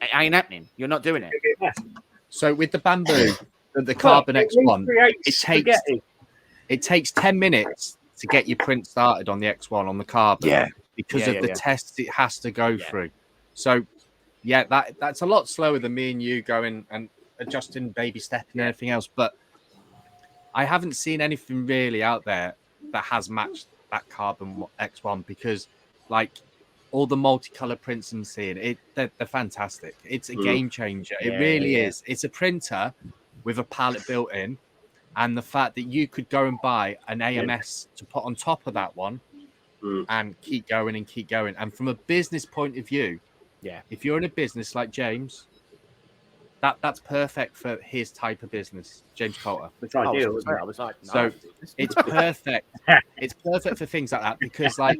it ain't happening. You're not doing it. So with the Bamboo, the Carbon X1, it takes 10 minutes to get your print started on the X1 on the Carbon. Yeah. because of the tests it has to go through. So, yeah, that's a lot slower than me and you going and adjusting, baby stepping, and everything else. But I haven't seen anything really out there that has matched that Carbon X1 because, like, all the multicolor prints I'm seeing, they're fantastic. It's a game changer. It really is. It's a printer with a palette built in, and the fact that you could go and buy an AMS to put on top of that one and keep going and keep going. And from a business point of view, if you're in a business like James, that's perfect for his type of business, James Coulter. It's ideal. I was like, no, So it's perfect. It's perfect for things like that because, like,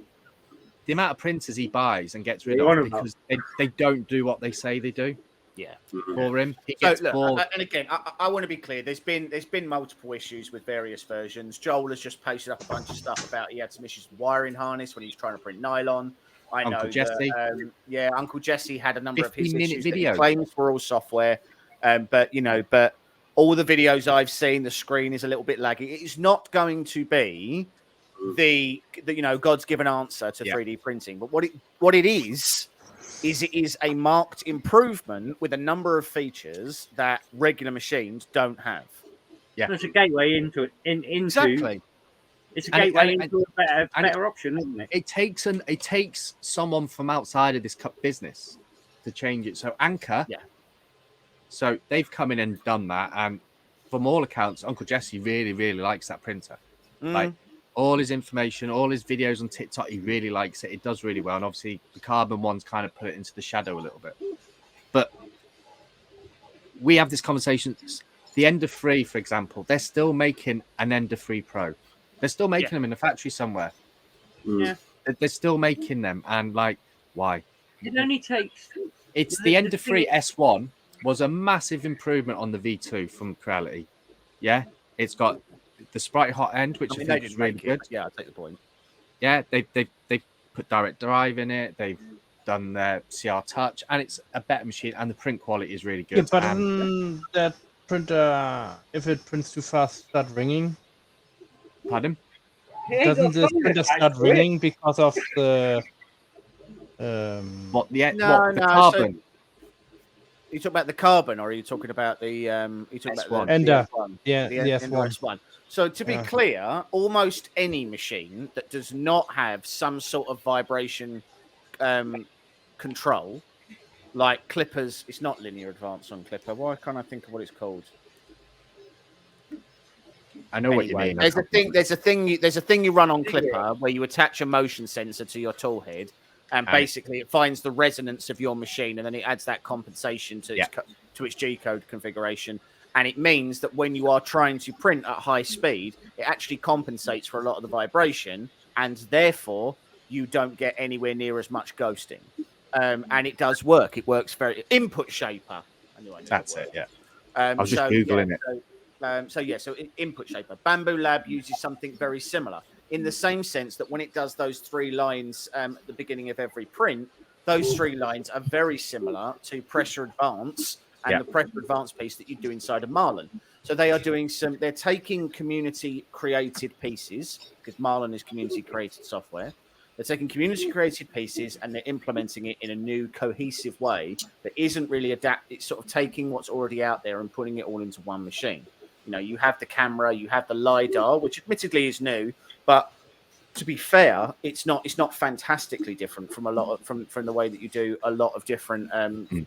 the amount of printers he buys and gets rid of because they don't do what they say they do. Yeah, for him. He so gets look, bored. and again, I want to be clear. There's been multiple issues with various versions. Joel has just posted up a bunch of stuff about he had some issues with wiring harness when he was trying to print nylon. I Uncle know Jesse. that, Uncle Jesse had a number of his 15-minute issues that he video. claims were all software, but all the videos I've seen, the screen is a little bit laggy. It's not going to be the God's given answer to 3D printing, but what it is it is a marked improvement with a number of features that regular machines don't have. So it's a gateway into it. Exactly. It's a gateway into a better option, isn't it? It takes someone from outside of this business to change it. So Anchor, so they've come in and done that, and from all accounts, Uncle Jesse really, really likes that printer. Like all his information, all his videos on TikTok, he really likes it. It does really well, and obviously the Carbon ones kind of put it into the shadow a little bit. But we have this conversation. The Ender 3, for example, they're still making an Ender 3 Pro. They're still making them in a factory somewhere. Yeah, they're still making them, and like, why? It only takes. It's the Ender 3 S1 was a massive improvement on the V2 from Creality. Yeah, it's got the sprite hot end, which I think is really good. Yeah, I take the point. Yeah, they put direct drive in it. They've done their CR touch, and it's a better machine, and the print quality is really good. Yeah, but that printer, if it prints too fast, start ringing. Pardon? Doesn't this printer start ringing because of the the Carbon? So, are you talking about the Carbon, or are you talking about the S1? Ender. S1? Yeah, the the Ender S1. S1. So to be clear, almost any machine that does not have some sort of vibration control, like Clippers, it's not linear advance on Clipper. Why can't I think of what it's called? I know what you mean. There's a thing you run on Clipper where you attach a motion sensor to your tool head, and basically it finds the resonance of your machine, and then it adds that compensation to its G-code configuration. And it means that when you are trying to print at high speed, it actually compensates for a lot of the vibration, and therefore you don't get anywhere near as much ghosting. And it does work. It works very input shaper. That's it. Yeah. I was just googling it. So input shaper. Bamboo Lab uses something very similar in the same sense that when it does those 3 lines at the beginning of every print, those 3 lines are very similar to Pressure Advance and the Pressure Advance piece that you do inside of Marlin. So they are doing they're taking community created pieces, because Marlin is community created software. They're taking community created pieces and they're implementing it in a new cohesive way that isn't really it's sort of taking what's already out there and putting it all into one machine. You have the camera, you have the LiDAR, which admittedly is new, but to be fair, it's not fantastically different from from the way that you do a lot of different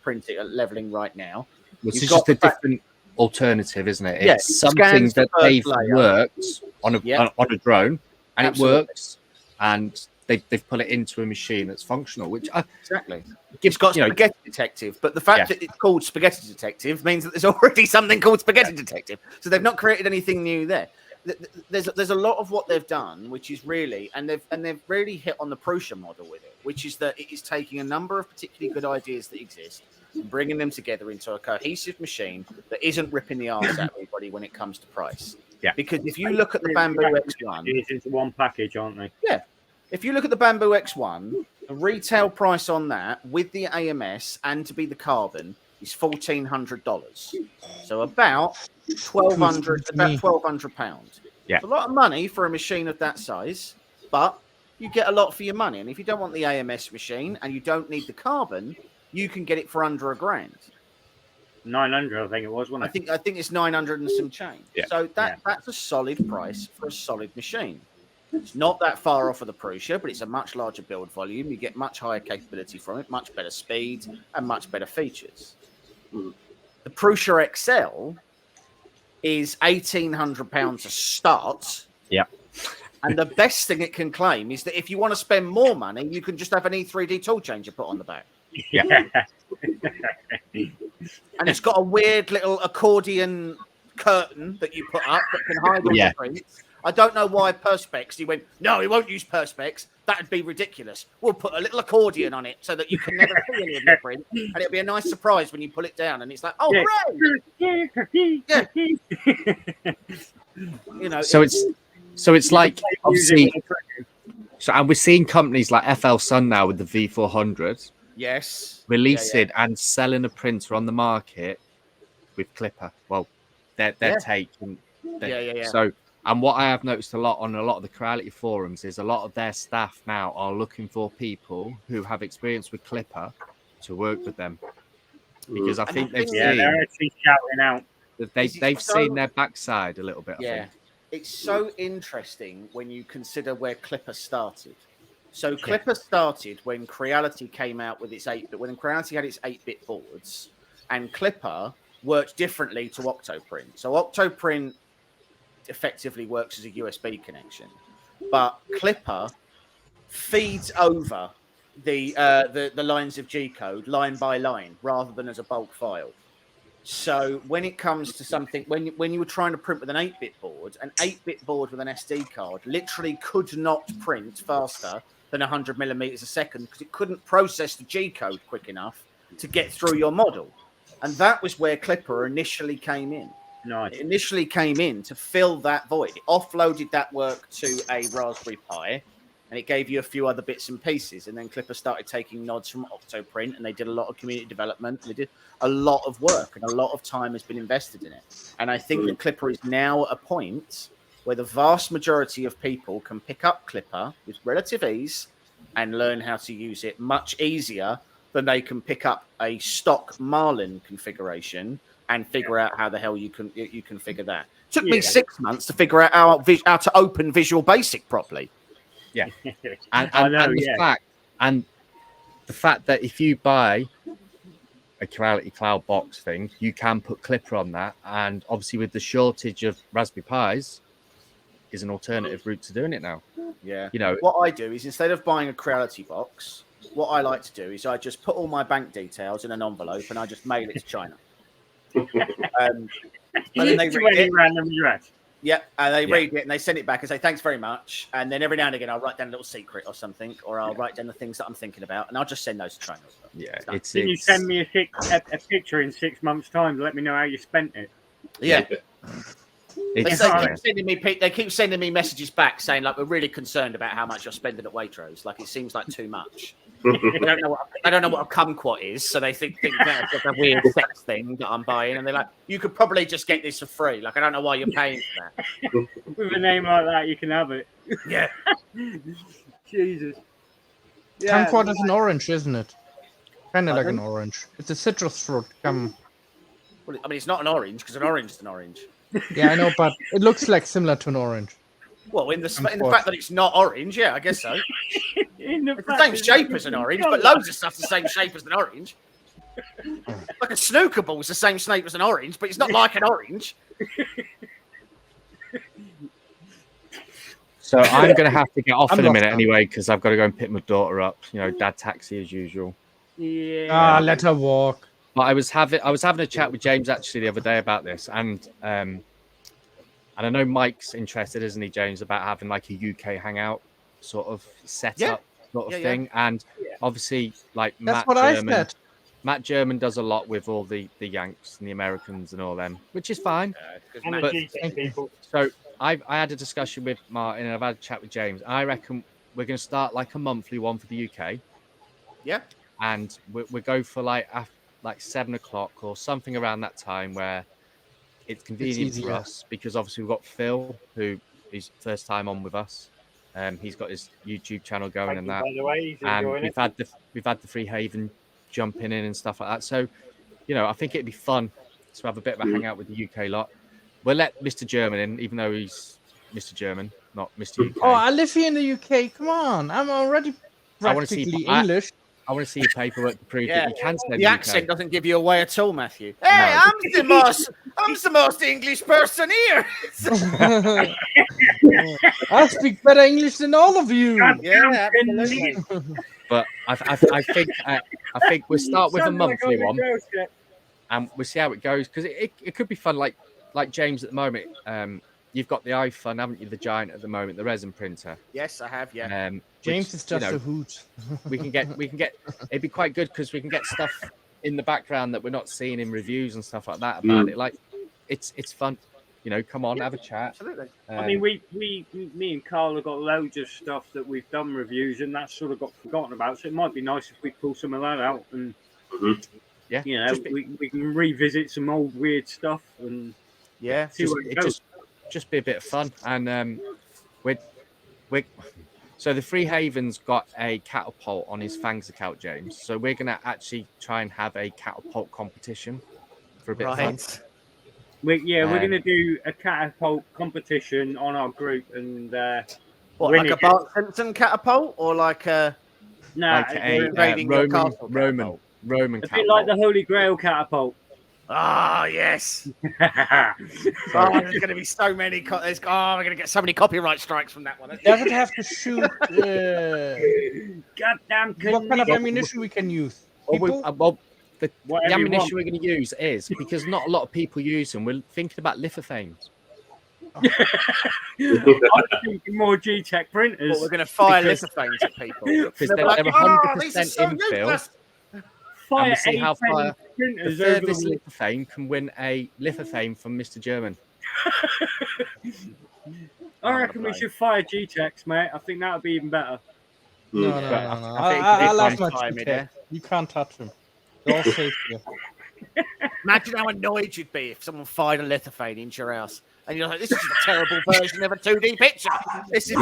printing leveling right now. Which is just a different alternative, isn't it? Yeah, It's something that they've worked on a drone, and it works, and they've put it into a machine that's functional, which exactly. It's got Spaghetti Detective, but the fact that it's called Spaghetti Detective means that there's already something called Spaghetti Detective. So they've not created anything new there. There's a lot of what they've done, which is really, and they've really hit on the Prusa model with it, which is that it is taking a number of particularly good ideas that exist and bringing them together into a cohesive machine that isn't ripping the arse at everybody when it comes to price. Yeah. Because if you look at the Bamboo X1, it's into one package, aren't they? Yeah. If you look at the Bamboo X1, the retail price on that with the AMS and to be the Carbon is $1,400. So about £1,200. Yeah. It's a lot of money for a machine of that size, but you get a lot for your money. And if you don't want the AMS machine and you don't need the carbon, you can get it for under £1,000. 900, I think it was, wasn't it? I think it's 900 and some change. Yeah. So that's a solid price for a solid machine. It's not that far off of the Prusa, but it's a much larger build volume. You get much higher capability from it, much better speed, and much better features. The Prusa XL is £1,800 a start. Yep. And the best thing it can claim is that if you want to spend more money, you can just have an E3D tool changer put on the back. Yeah. And it's got a weird little accordion curtain that you put up that can hide all the prints. I don't know why Perspex. He went, no, he won't use Perspex. That'd be ridiculous. We'll put a little accordion on it so that you can never see any of your print, and it'll be a nice surprise when you pull it down. And it's like, oh, hooray! Yeah. You know, So it's like obviously. So and we're seeing companies like FL Sun now with the V400 yes, releasing and selling a printer on the market with Clipper. Well, they're taking. So, and what I have noticed a lot on a lot of the Creality forums is a lot of their staff now are looking for people who have experience with Clipper to work with them, because I think they've Yeah, they're actually shouting out. they've seen their backside a little bit. I think. It's so interesting when you consider where Clipper started. So Clipper started when Creality came out with its 8-bit, when Creality had its 8-bit boards, and Clipper worked differently to Octoprint. So Octoprint effectively works as a USB connection, but Clipper feeds over the lines of G code line by line rather than as a bulk file. So when it comes to something, when you were trying to print with an 8-bit board, an 8-bit board with an SD card literally could not print faster than 100 millimeters a second because it couldn't process the G code quick enough to get through your model. And that was where Clipper initially came in. Nice. It initially came in to fill that void. It offloaded that work to a Raspberry Pi, and it gave you a few other bits and pieces. And then Clipper started taking nods from Octoprint, and they did a lot of community development. They did a lot of work, and a lot of time has been invested in it. And I think that Clipper is now at a point where the vast majority of people can pick up Clipper with relative ease and learn how to use it much easier than they can pick up a stock Marlin configuration and figure out how the hell you can figure that. It took me 6 months to figure out how to open Visual Basic properly. Yeah, and the fact that if you buy a Creality Cloud box thing, you can put Clipper on that, and obviously with the shortage of Raspberry Pis, is an alternative route to doing it now. Yeah, you know what I do is instead of buying a Creality box, what I like to do is I just put all my bank details in an envelope and I just mail it to China. And then they read it. Random address. Yeah, and they read it and they send it back and say thanks very much. And then every now and again I'll write down a little secret or something, or I'll write down the things that I'm thinking about, and I'll just send those to China. Yeah, Can you send me a picture in 6 months' time to let me know how you spent it? Yeah. They keep sending me messages back saying like we're really concerned about how much you're spending at Waitrose. Like it seems like too much. I don't know what a kumquat is, so they think that's like a weird sex thing that I'm buying, and they're like, you could probably just get this for free. Like I don't know why you're paying for that. With a name like that, you can have it. Yeah. Jesus. Yeah, kumquat is an orange, isn't it? Kind of like an orange. It's a citrus fruit. Well, I mean, it's not an orange because an orange is an orange. Yeah, I know, but it looks like similar to an orange. Well, in the fact that it's not orange, yeah, I guess so. It's the same shape as an orange, but loads of stuff's the same shape as an orange. Like a snooker ball's the same shape as an orange, but it's not like an orange. So I'm going to have to get off in a minute anyway because I've got to go and pick my daughter up. You know, dad taxi as usual. Yeah. Let her walk. But I was having a chat with James actually the other day about this, and I know Mike's interested, isn't he, James, about having like a UK hangout sort of setup sort of thing, and obviously like Matt German does a lot with all the Yanks and the Americans and all them, which is fine. So I had a discussion with Martin and I've had a chat with James. I reckon we're going to start like a monthly one for the UK. Yeah, and we go for like 7 o'clock or something around that time where it's convenient for us because obviously we've got Phil who is first time on with us. He's got his YouTube channel going and By that. the way, he's And enjoying we've had the Free Haven jumping in and stuff like that. So, you know, I think it'd be fun to have a bit of a hangout with the UK lot. We'll let Mr. German in, even though he's Mr. German, not Mr. UK. Oh, I live here in the UK. Come on, I'm already I want to see practically English. I want to see your paperwork to prove that you can stay in The the accent UK. doesn't give you away at all, Matthew. Hey, I'm the most English person here. I speak better English than all of you. Yeah, absolutely. But I think we'll start with a monthly one, and we'll see how it goes, because it could be fun. Like James at the moment, you've got the iPhone, haven't you? The Giant at the moment, the resin printer. Yes, I have. Yeah. James is just a hoot. we can get. It'd be quite good because we can get stuff in the background that we're not seeing in reviews and stuff like that about it. Like, it's fun. You know, come on, have a chat. Absolutely. I mean, me and Carl have got loads of stuff that we've done reviews, and that's sort of got forgotten about. So it might be nice if we pull some of that out, and yeah, you know, we can revisit some old weird stuff, and yeah, see where it goes. just be a bit of fun. And we're so the Free Haven's got a catapult on his Fangs account, James. So we're gonna actually try and have a catapult competition for a bit of fun. We're going to do a catapult competition on our group, and what, like a Bart Simpson catapult, or like a Roman catapult? Roman a catapult. bit like the Holy Grail catapult. Ah, yes. There's going to be so many. We're going to get so many copyright strikes from that one. Does it have to shoot? Goddamn! What kind of ammunition we can use? The ammunition we're going to use is, because not a lot of people use them, we're thinking about lithophanes. I'm thinking more G-Tech printers. We're going to fire lithophanes at people. Because they're 100% infill. Fire and we see how far printers the over furthest the lithophane can win a lithophane from Mr. German. I reckon we should fire G-Techs, mate. I think that would be even better. No. I like my G-Tech. You can't touch them. They're all safe here. Imagine how annoyed you'd be if someone fired a lithophane into your house. And you're like, this is a terrible version of a 2D picture. This is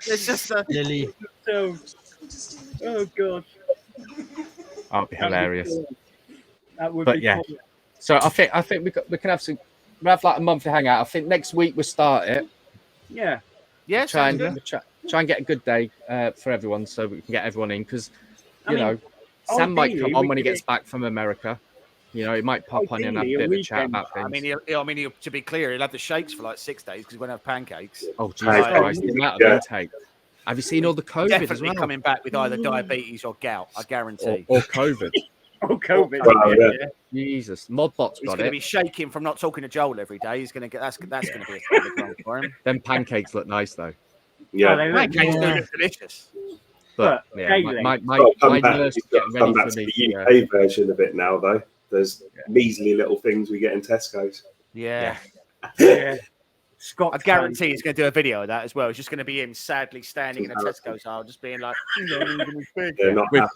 it's just a... Lily. Oh, God. That would be hilarious. That would but be yeah. fun. So I think we can have like a monthly hangout. I think next week we'll start it. Yeah. Yeah. Try and get a good day for everyone, so we can get everyone in, because Sam might come on when he gets back from America. You know, he might pop on and have a bit of a chat about things. I mean, to be clear, he'll have the shakes for like 6 days because he won't have pancakes. Oh, Jesus Christ! The amount of intake. Have you seen all the COVID Definitely as well? Coming back with either diabetes or gout, I guarantee. Or COVID. COVID. Wow, yeah. Jesus, Modbot's He's got going to it. be shaking from not talking to Joel every day. He's going to get that's going to be a big one for him. Them pancakes look nice though. Yeah. they look Pancakes do look delicious. But daily. my Come back, nurse you've is got getting to come ready back for to the the UK version of it now, though. There's measly little things we get in Tesco's. Yeah. Scott, I guarantee he's going to do a video of that as well. It's just going to be him sadly standing in a Tesco's aisle, just being like,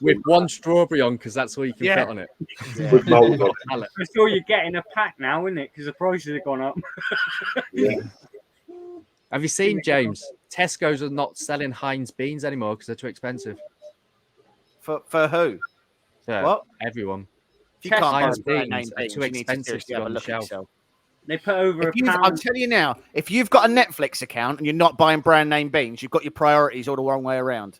with one strawberry on, because that's all you can fit on it. With mold on it. That's all you're getting a pack now, isn't it? Because the prices have gone up. Yeah. Have you seen, James? Tesco's are not selling Heinz beans anymore because they're too expensive. For who? So, What? everyone. If you can't buy Heinz brand name beans are beans, too you need to expensive seriously to have go a on the look at shelf. yourself. They put over a I'm pound. telling you now, if you've got a Netflix account and you're not buying brand name beans, you've got your priorities all the wrong way around.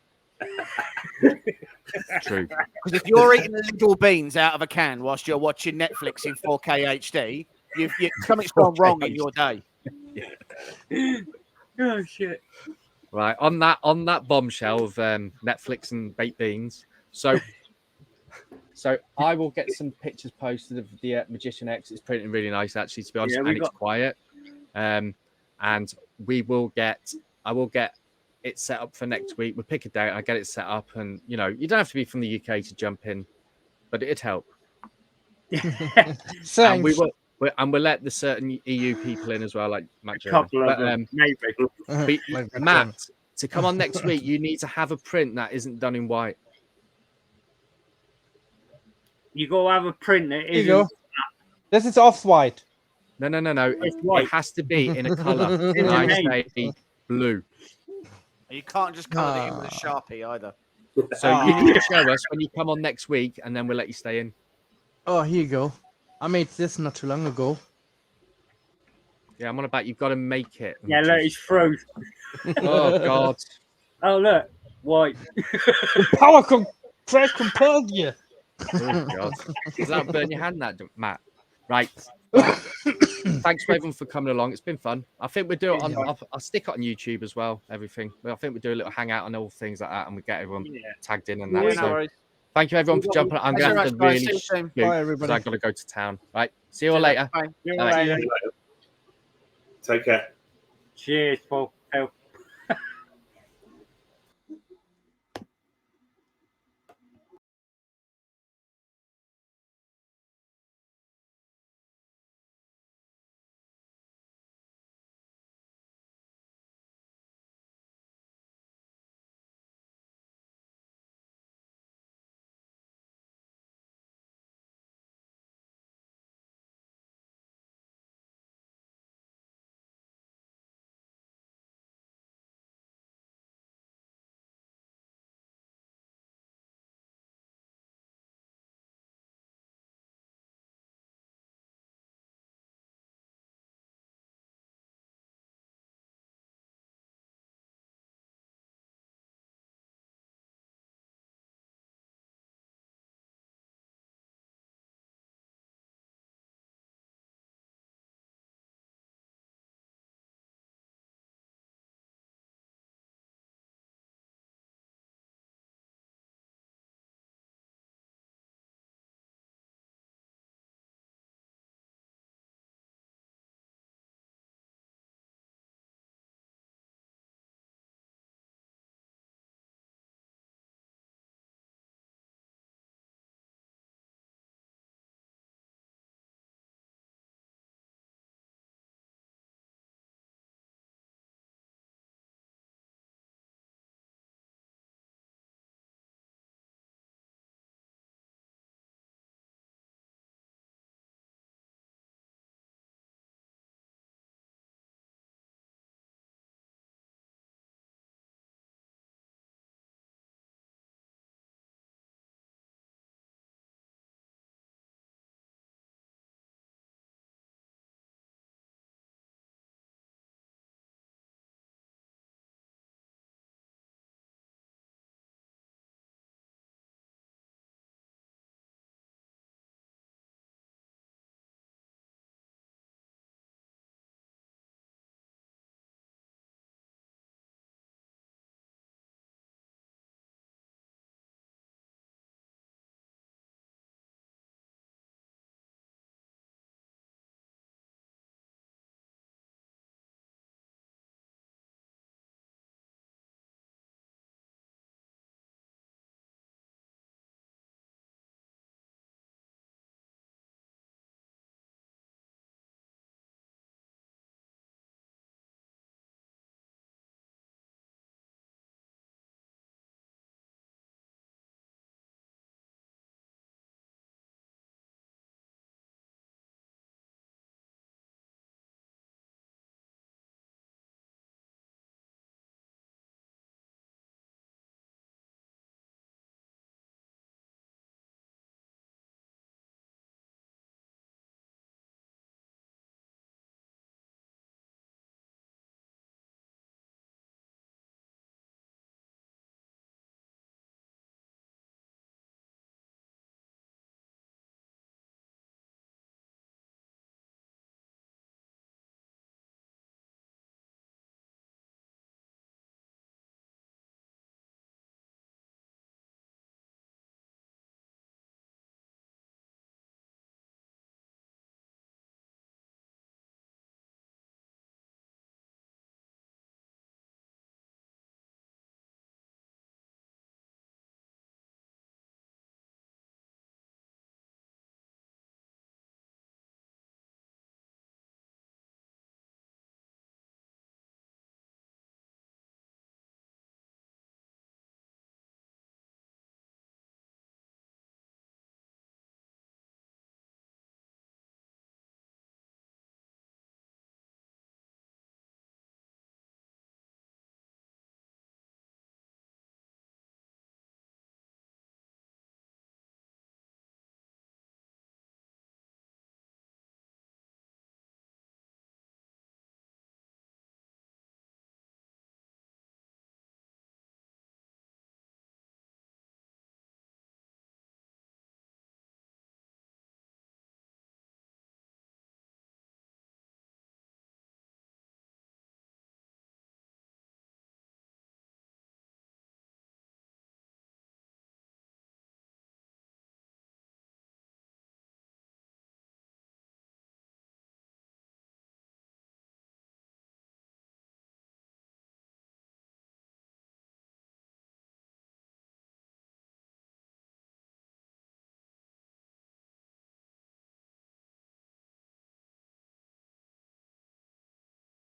True. Because if you're eating little beans out of a can whilst you're watching Netflix in 4K HD, something's gone wrong in your day. Oh shit! Right, on that bombshell of Netflix and baked beans. So I will get some pictures posted of the Magician X. It's printing really nice, actually, to be honest, and it's quiet. And I will get it set up for next week. We'll pick a date. I get it set up, and you don't have to be from the UK to jump in, but it'd help. And we will. And we'll let the certain EU people in as well, like Matt German. Maybe. Matt, to come on next week, you need to have a print that isn't done in white. You got to have a print that Here you go. isn't. This is off-white. No. It's white. It has to be in a colour. I say blue. You can't just colour it in with a Sharpie either. So you need to show us when you come on next week, and then we'll let you stay in. Oh, here you go. I made this not too long ago. Yeah, I'm on about you've got to make it. Yeah, look, he's froze. Oh God. Oh, look, white. The power Christ compelled you. Oh God. Does that burn your hand, that Matt? Right. Well, thanks for everyone for coming along. It's been fun. I think we'll do it on. I'll stick it on YouTube as well. Everything. Well, I think we'll do a little hangout and all things like that, and we get everyone tagged in and that. Yeah, So no worries. thank you everyone for jumping. I'm going to have to really scoot Bye, because everybody. I've got to go to town. Right. See you all later. Bye. You're Bye. right. Take care. Cheers, Paul.